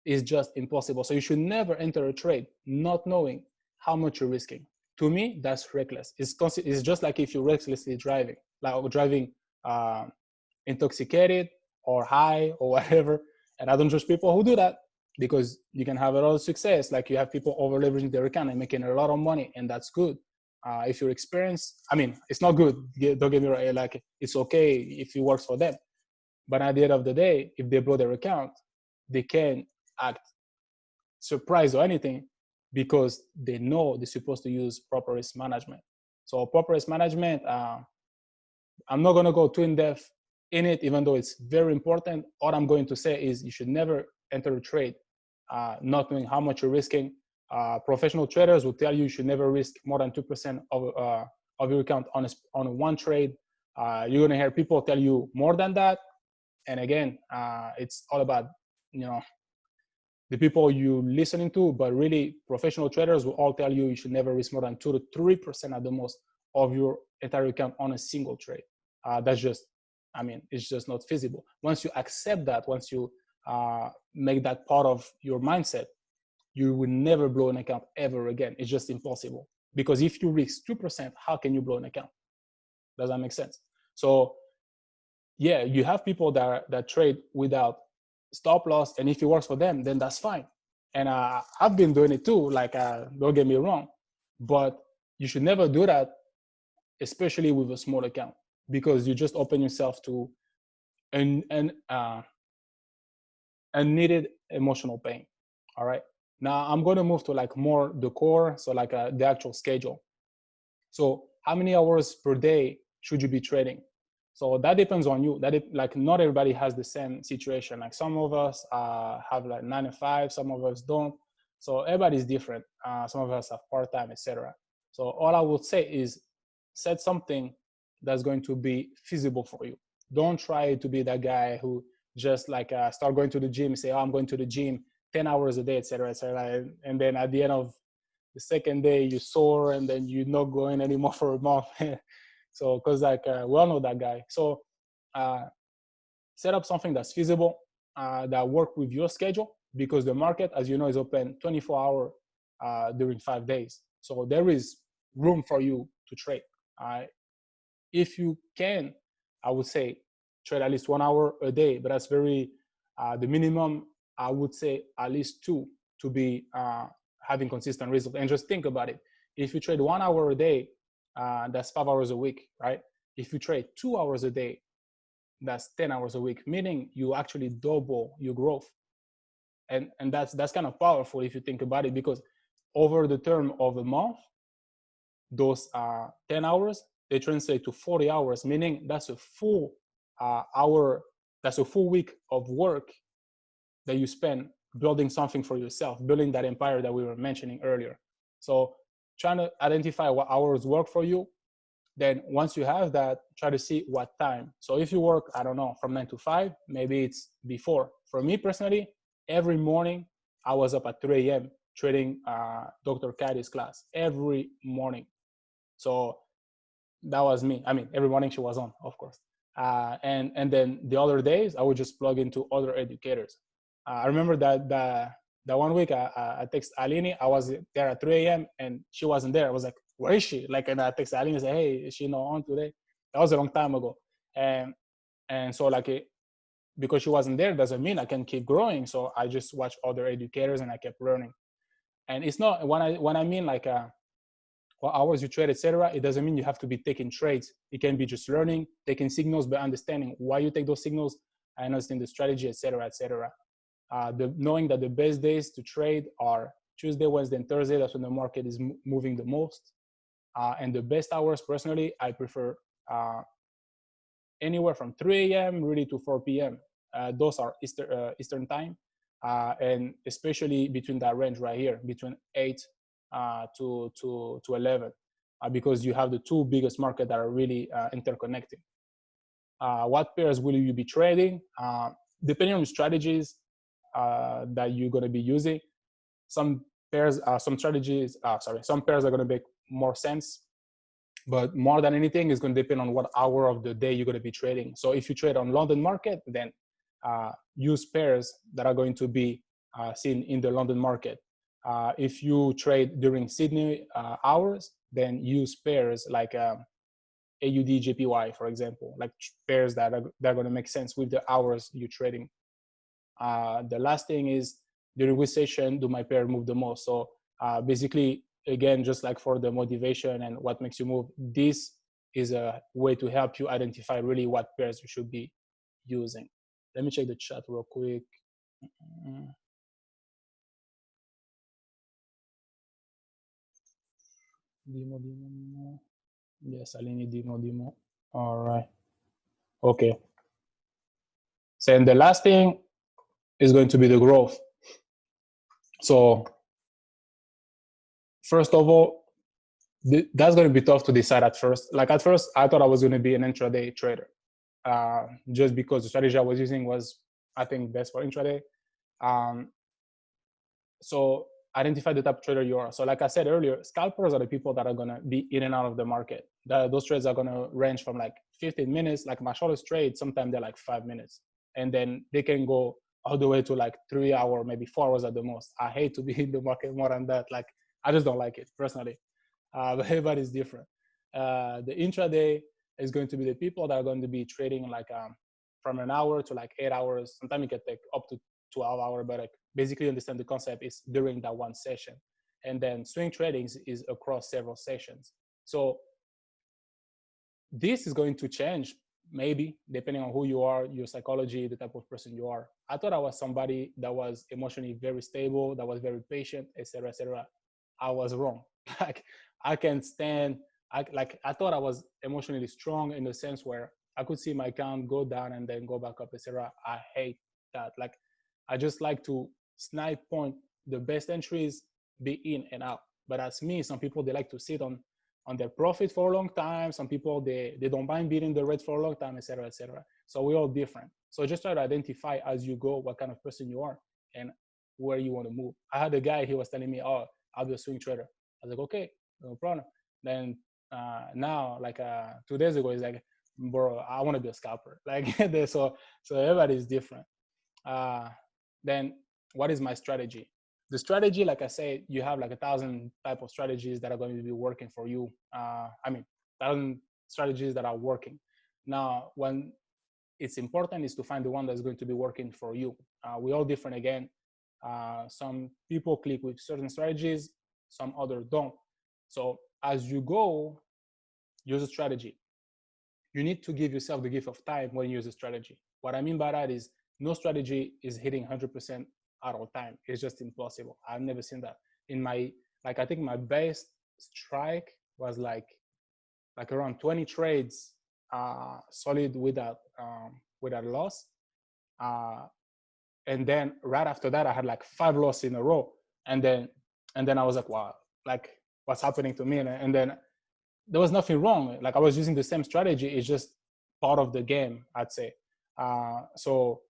It's just impossible. So you should never enter a trade not knowing how much you're risking. To me, that's reckless. It's just like if you're recklessly driving, like driving intoxicated or high or whatever. And I don't judge people who do that, because you can have a lot of success. Like you have people over leveraging their account and making a lot of money, and that's good. If you're experienced, I mean, it's not good. Don't get me wrong. Like it's okay if it works for them, but at the end of the day, if they blow their account, they can act surprised or anything, because they know they're supposed to use proper risk management. So proper risk management, I'm not going to go too in depth in it, even though it's very important. All I'm going to say is you should never enter a trade not knowing how much you're risking. Professional traders will tell you should never risk more than 2% of your account on one trade. You're gonna hear people tell you more than that. And again, it's all about, you know, the people you listening to, but really professional traders will all tell you you should never risk more than 2 to 3% at the most of your entire account on a single trade. That's just, I mean, it's just not feasible. Once you accept that, once you make that part of your mindset, you will never blow an account ever again. It's just impossible. Because if you risk 2%, how can you blow an account? Does that make sense? So yeah, you have people that trade without stop loss, and if it works for them, then that's fine. And I've been doing it too, like don't get me wrong, but you should never do that, especially with a small account, because you just open yourself to unneeded emotional pain. All right, now I'm going to move to like more the core, so like the actual schedule. So how many hours per day should you be trading? So that depends on you. Like not everybody has the same situation. Like some of us have like 9 to 5, some of us don't. So everybody's different. Some of us have part-time, etc. So all I would say is set something that's going to be feasible for you. Don't try to be that guy who just like start going to the gym, say, oh, I'm going to the gym 10 hours a day, etc., etc. And then at the end of the second day you sore and then you're not going anymore for a month. So because like we all know that guy. So set up something that's feasible, that work with your schedule, because the market, as you know, is open 24 hours during 5 days. So there is room for you to trade. If you can, I would say trade at least 1 hour a day, but that's very the minimum. I would say at least 2 to be having consistent results. And just think about it. If you trade 1 hour a day, that's 5 hours a week, right? If you trade 2 hours a day, that's 10 hours a week, meaning you actually double your growth. And that's kind of powerful if you think about it, because over the term of a month, those 10 hours, they translate to 40 hours, meaning that's a full that's a full week of work that you spend building something for yourself, building that empire that we were mentioning earlier. So trying to identify what hours work for you. Then once you have that, try to see what time. So if you work, I don't know, from 9 to 5, maybe it's before. For me personally, every morning I was up at 3 a.m. trading Dr. Caddy's class every morning. So that was me. I mean, every morning she was on, of course. And then the other days I would just plug into other educators. I remember that 1 week I texted Aline. I was there at 3 a.m. and she wasn't there. I was like, where is she? Like, and I texted Aline and said, hey, is she not on today? That was a long time ago. And so like because she wasn't there doesn't mean I can keep growing. So I just watched other educators and I kept learning. And it's not when I mean like what hours you trade, etc. It doesn't mean you have to be taking trades. It can be just learning, taking signals, but understanding why you take those signals, and understanding the strategy, etc., etc. Knowing that the best days to trade are Tuesday, Wednesday, and Thursday. That's when the market is moving the most. And the best hours, personally, I prefer anywhere from 3 a.m. really to 4 p.m. Those are Eastern time, and especially between that range right here, between 8 to 11, because you have the two biggest markets that are really interconnected. What pairs will you be trading? Depending on the strategies that you're going to be using, some pairs are going to make more sense, but more than anything, it's going to depend on what hour of the day you're going to be trading. So if you trade on London market, then use pairs that are going to be seen in the London market. If you trade during Sydney hours, then use pairs like AUD JPY, for example, like pairs that are going to make sense with the hours you're trading. The last thing is, during which session do my pair move the most? So basically, again, just like for the motivation and what makes you move, this is a way to help you identify really what pairs you should be using. Let me check the chat real quick. Demo. Yes, Aline, demo. All right. Okay. So, and the last thing is going to be the growth. So, first of all, that's going to be tough to decide at first. Like at first, I thought I was going to be an intraday trader, just because the strategy I was using was, I think, best for intraday. So identify the type of trader you are. So like I said earlier, scalpers are the people that are going to be in and out of the market. Those trades are going to range from like 15 minutes. Like my shortest trade, sometimes they're like 5 minutes. And then they can go all the way to like 3 hours, maybe 4 hours at the most. I hate to be in the market more than that. Like I just don't like it personally. But everybody's different. The intraday is going to be the people that are going to be trading like from an hour to like 8 hours. Sometimes it can take up to 12 hours, but like basically understand the concept is during that one session. And then swing trading is across several sessions. So this is going to change maybe depending on who you are, your psychology, the type of person you are. I thought I was somebody that was emotionally very stable, that was very patient, etc., etc. I was wrong. Like I can stand. I thought I was emotionally strong in the sense where I could see my account go down and then go back up, etc. I hate that. Like I just like to snipe point the best entries, be in and out. But as me, some people they like to sit on their profit for a long time. Some people they don't mind beating the red for a long time, etc., etc. So we're all different. So just try to identify as you go what kind of person you are and where you want to move. I had a guy, he was telling me, "Oh, I'll be a swing trader." I was like, "Okay, no problem." Then now, like 2 days ago, he's like, "Bro, I want to be a scalper." Like so everybody is different. Then what is my strategy? The strategy, like I said, you have like 1,000 type of strategies that are going to be working for you. I mean, 1,000 strategies that are working. Now, when it's important is to find the one that's going to be working for you. We're all different again. Some people click with certain strategies, some others don't. So as you go, use a strategy. You need to give yourself the gift of time when you use a strategy. What I mean by that is no strategy is hitting 100% at all time. It's just impossible. I've never seen that. In my, like I think my best strike was like around 20 trades solid without loss. And then right after that, I had like 5 losses in a row. And then I was like, wow, like what's happening to me? And then there was nothing wrong. Like I was using the same strategy. It's just part of the game, I'd say. So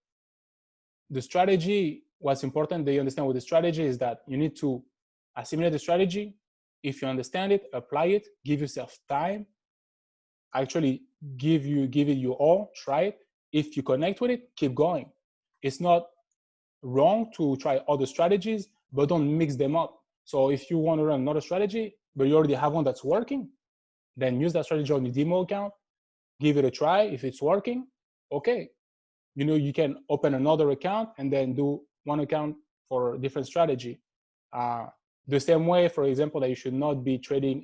the strategy, what's important that you understand with the strategy is that you need to assimilate the strategy. If you understand it, apply it, give yourself time, actually give it your all, try it. If you connect with it, keep going. It's not wrong to try other strategies, but don't mix them up. So if you want to run another strategy, but you already have one that's working, then use that strategy on your demo account, give it a try. If it's working, okay. You can open another account and then do one account for a different strategy. The same way, for example, that you should not be trading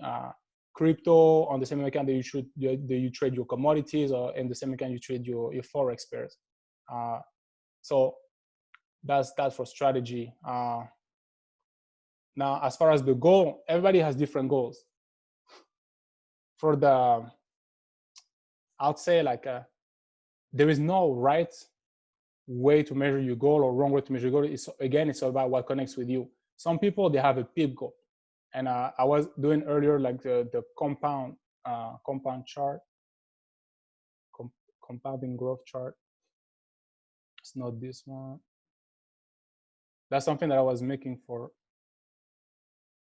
crypto on the same account that you trade your commodities, or in the same account you trade your forex pairs. So that's that for strategy. Now, as far as the goal, everybody has different goals. For I'd say like there is no right way to measure your goal or wrong way to measure your goal. It's all about what connects with you. Some people, they have a PIP goal. And I was doing earlier like the compound chart, compounding growth chart. It's not this one. That's something that I was making for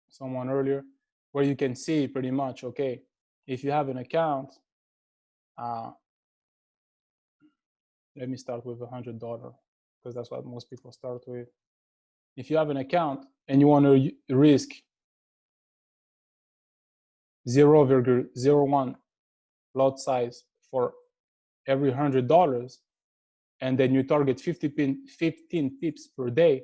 someone earlier, where you can see pretty much, okay, if you have an account, let me start with $100 because that's what most people start with. If you have an account and you want to risk 0.01 lot size for every $100, and then you target 15 pips per day,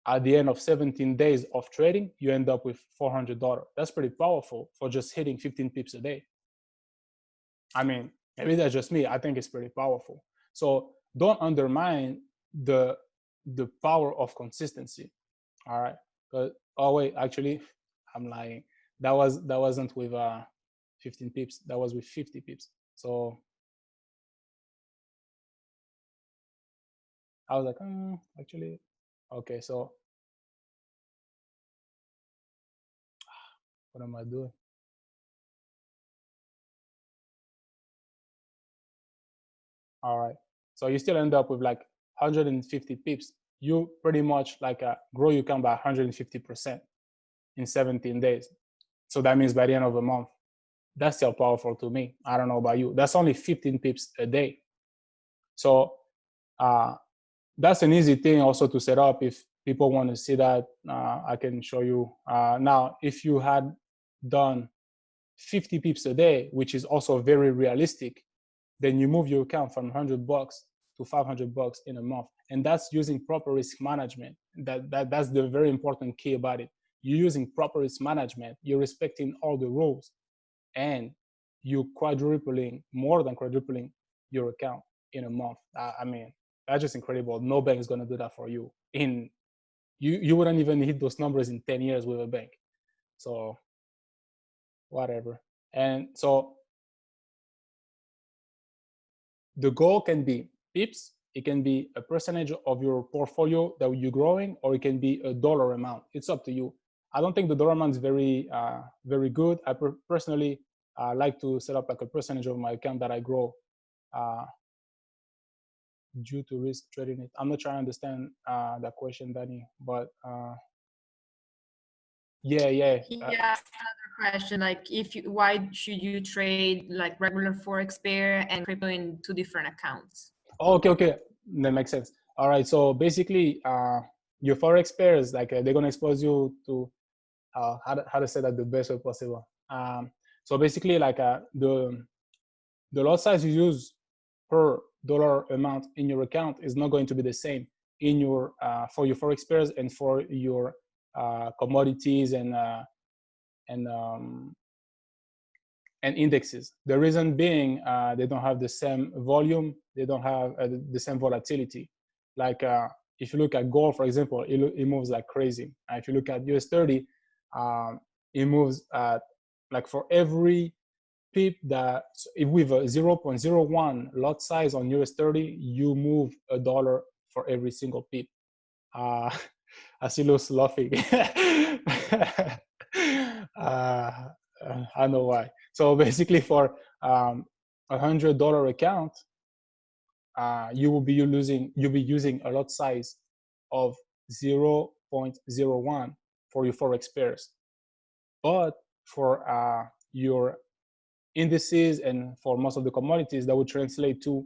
at the end of 17 days of trading, you end up with $400. That's pretty powerful for just hitting 15 pips a day. I mean, maybe that's just me. I think it's pretty powerful. So don't undermine the power of consistency. All right. But oh wait, actually, I'm lying. That wasn't with 15 pips. That was with 50 pips. So I was like, actually, okay. So what am I doing? All right. So you still end up with like 150 pips. You pretty much like grow your account by 150% in 17 days. So that means by the end of the month, that's still powerful to me. I don't know about you. That's only 15 pips a day. So that's an easy thing also to set up. If people want to see that, I can show you. Now, if you had done 50 pips a day, which is also very realistic, then you move your account from $100 to $500 in a month. And that's using proper risk management. That's the very important key about it. You're using proper risk management, you're respecting all the rules, and you're more than quadrupling your account in a month. I mean, that's just incredible. No bank is going to do that for you. You wouldn't even hit those numbers in 10 years with a bank. So whatever. And so the goal can be pips, it can be a percentage of your portfolio that you're growing, or it can be a dollar amount. It's up to you. I don't think the dollar amount is very good. I personally like to set up like a percentage of my account that I grow due to risk trading it. I'm not trying to understand that question, Danny, but yeah. He asked another question, like why should you trade like regular forex pair and crypto in two different accounts? Okay, that makes sense. All right, so basically, your forex pairs, like they're gonna expose you to how to say that the best way possible. So basically, like the lot size you use per dollar amount in your account is not going to be the same in your for your forex pairs and for your commodities and indexes. The reason being, they don't have the same volume, they don't have the same volatility. Like if you look at gold, for example, it moves like crazy. If you look at US30, it moves at like for every pip that, if with a 0.01 lot size on US30, you move $1 for every single pip. I see Lu's laughing. I know why. So basically, for $100 account, you'll be using a lot size of 0.01 for your forex pairs. But for your indices and for most of the commodities, that would translate to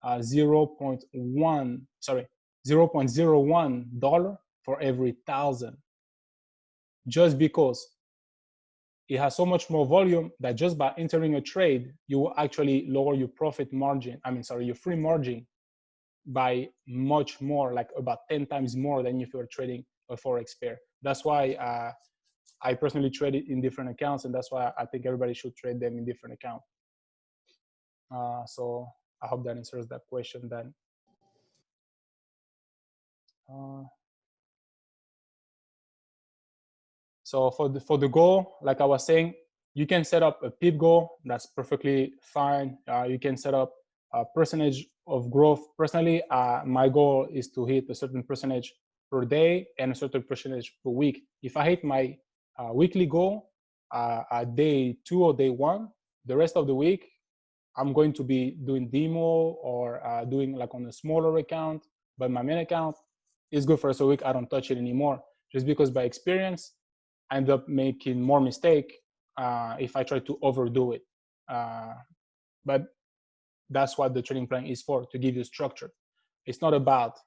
0.01 for every 1,000, just because it has so much more volume that just by entering a trade, you will actually lower your profit margin. Your free margin by much more, like about 10 times more than if you were trading a forex pair. That's why I personally trade it in different accounts, and that's why I think everybody should trade them in different accounts. So I hope that answers that question then. So for the goal, like I was saying, you can set up a pip goal. That's perfectly fine. You can set up a percentage of growth. Personally, my goal is to hit a certain percentage per day and a certain percentage per week. If I hit my weekly goal at day 2 or day 1, the rest of the week, I'm going to be doing demo or doing like on a smaller account, but my main account is good for us a week. I don't touch it anymore, just because by experience, I end up making more mistake if I try to overdo it. But that's what the trading plan is for, to give you structure. It's not about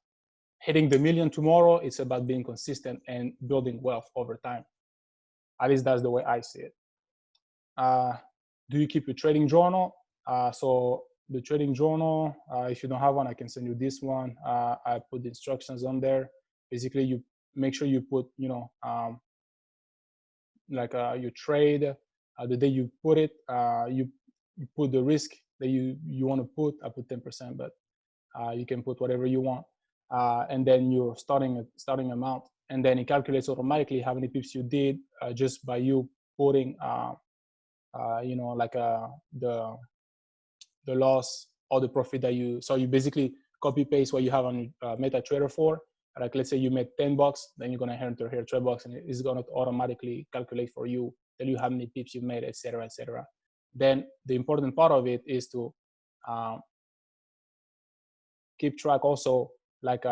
hitting the million tomorrow. It's about being consistent and building wealth over time. At least that's the way I see it. Do you keep your trading journal? So the trading journal, if you don't have one, I can send you this one. I put the instructions on there. Basically, you make sure you put, you trade the day you put it, you put the risk that you want to put. I put 10%, but you can put whatever you want, and then your starting amount, and then it calculates automatically how many pips you did just by you putting the loss or the profit that you. So you basically copy paste what you have on MetaTrader 4. Like let's say you made $10, then you're gonna enter here $12, and it's gonna automatically calculate for you, tell you how many pips you made, etc., etc. Then the important part of it is to keep track also, like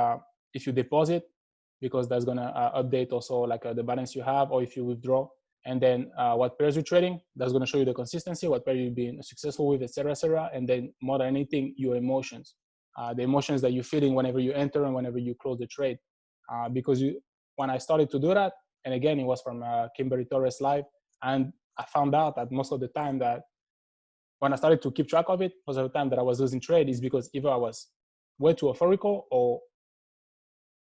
if you deposit, because that's gonna update also like the balance you have, or if you withdraw, and then what pairs you're trading, that's gonna show you the consistency, what pair you've been successful with, etc., etc. And then more than anything, your emotions, the emotions that you're feeling whenever you enter and whenever you close the trade, because when I started to do that, and again, it was from Kimberly Torres live, and I found out that most of the time that when I started to keep track of it, most of the time that I was losing trade is because either I was way too euphorical or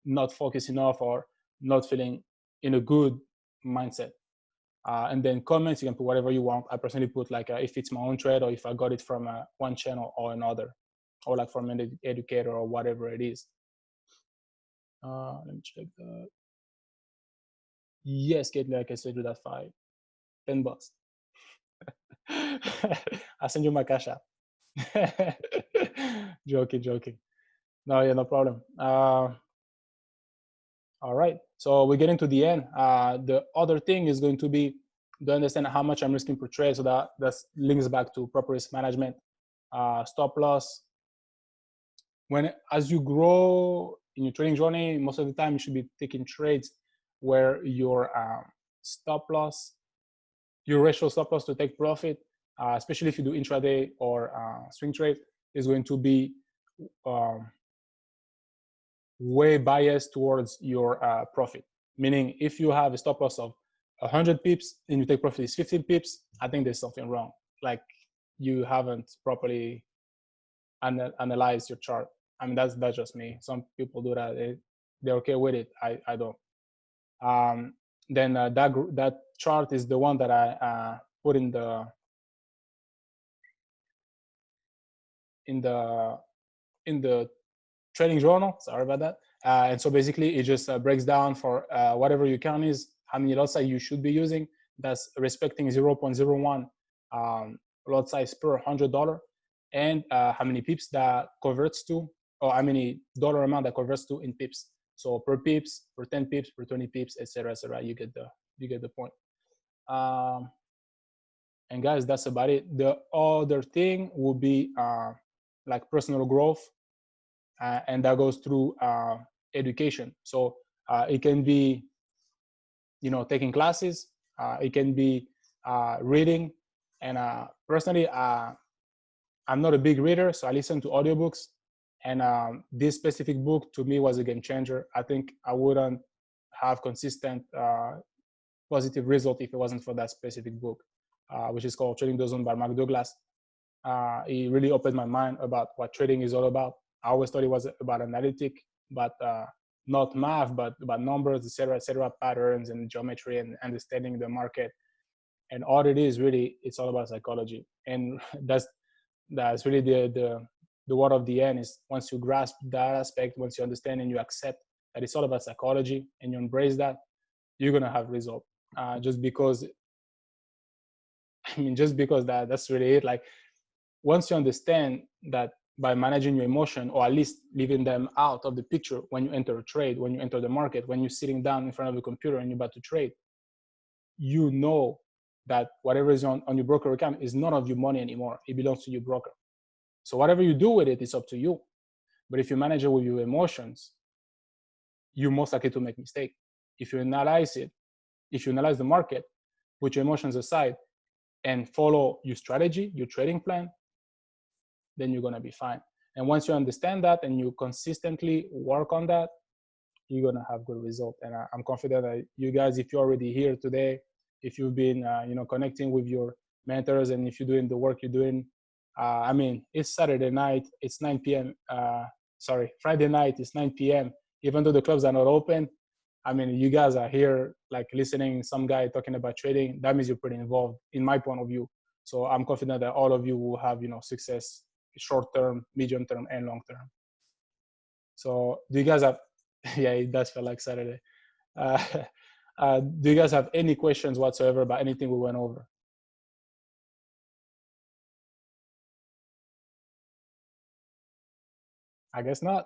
not focused enough or not feeling in a good mindset. And then comments, you can put whatever you want. I personally put like if it's my own trade or if I got it from one channel or another, or like from an educator or whatever it is. Let me check that. Yes, Kate, like I said, do that $10. I'll send you my cash app. Joking. No, yeah, no problem. All right, so we're getting to the end. The other thing is going to be to understand how much I'm risking per trade, so that links back to proper risk management, stop loss. As you grow in your trading journey, most of the time you should be taking trades where your stop loss, your ratio stop loss to take profit, especially if you do intraday or swing trade, is going to be way biased towards your profit. Meaning, if you have a stop loss of 100 pips and you take profit is 15 pips, I think there's something wrong. Like you haven't properly analyzed your chart. I mean, that's just me. Some people do that. They're okay with it. I don't. Then that chart is the one that I put in the trading journal. Sorry about that. And so basically, it just breaks down for whatever your count is, how many lot size you should be using. That's respecting 0.01 lot size per $100, and how many pips that converts to, or how many dollar amount that converts to in pips. So per pips, per 10 pips, per 20 pips, etc., etc. You get the point. And guys, that's about it. The other thing will be like personal growth, and that goes through education. So it can be, taking classes. It can be reading. And personally, I'm not a big reader, so I listen to audiobooks. And this specific book to me was a game changer. I think I wouldn't have consistent positive result if it wasn't for that specific book, which is called Trading the Zone by Mark Douglas. It really opened my mind about what trading is all about. I always thought it was about analytic, but not math, but about numbers, etc., patterns and geometry and understanding the market. And all it is really, it's all about psychology. And that's really the word of the end is, once you grasp that aspect, once you understand and you accept that it's all about psychology and you embrace that, you're gonna have result. Just because that's really it. Like, once you understand that by managing your emotion, or at least leaving them out of the picture when you enter a trade, when you enter the market, when you're sitting down in front of the computer and you're about to trade, you know that whatever is on your broker account is none of your money anymore. It belongs to your broker. So whatever you do with it is up to you. But if you manage it with your emotions, you're most likely to make mistake. If you analyze the market, put your emotions aside and follow your strategy, your trading plan, then you're gonna be fine. And once you understand that and you consistently work on that, you're gonna have good result. And I'm confident that you guys, if you're already here today, if you've been connecting with your mentors, and if you're doing the work you're doing, I mean, it's Saturday night, it's 9 p.m. Friday night, it's 9 p.m. Even though the clubs are not open, I mean, you guys are here like listening some guy talking about trading. That means you're pretty involved, in my point of view. So I'm confident that all of you will have success, short term, medium term, and long term. So do you guys have yeah, it does feel like Saturday. Do you guys have any questions whatsoever about anything we went over? I guess not.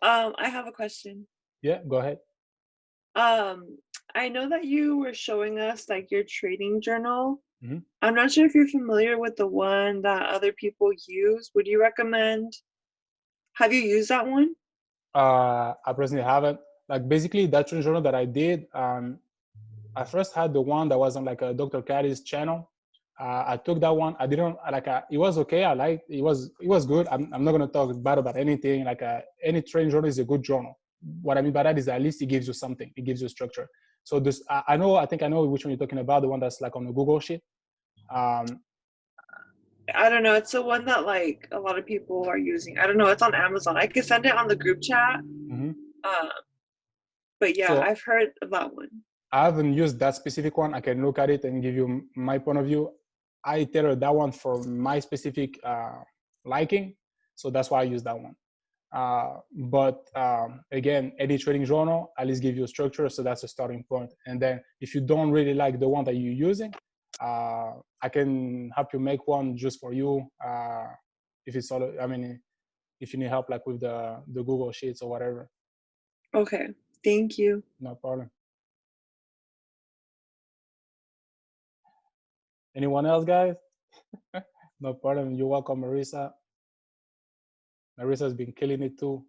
I have a question. Yeah, go ahead. I know that you were showing us like your trading journal I'm not sure if you're familiar with the one that other people use. Would you recommend? Have you used that one? I personally haven't. Like basically that trading journal that I did, I first had the one that was on like a Dr. Caddy's channel. I took that one. I didn't like. It was okay. I liked. It was good. I'm not gonna talk bad about anything. Like any trading journal is a good journal. What I mean by that is at least it gives you something. It gives you structure. So this, I know. I think I know which one you're talking about. The one that's like on the Google sheet. I don't know. It's the one that like a lot of people are using. I don't know. It's on Amazon. I could send it on the group chat. But yeah, So I've heard of that one. I haven't used that specific one. I can look at it and give you my point of view. I tailored that one for my specific liking, so that's why I use that one. But again, any trading journal at least give you a structure, so that's a starting point. And then if you don't really like the one that you're using, I can help you make one just for you. If it's all, I mean, if you need help like with the Google Sheets or whatever. Okay, thank you. No problem. Anyone else, guys? No problem. You're welcome, Marisa. Marisa's been killing it too,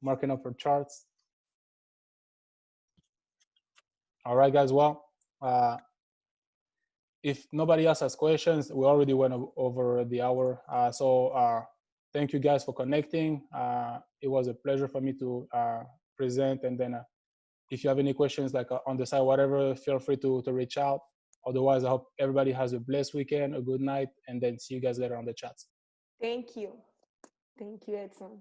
marking up her charts. All right, guys. Well, if nobody else has questions, we already went over the hour. So thank you guys for connecting. It was a pleasure for me to present. And then if you have any questions like on the side, whatever, feel free to reach out. Otherwise, I hope everybody has a blessed weekend, a good night, and then see you guys later on the chats. Thank you. Thank you, Edson.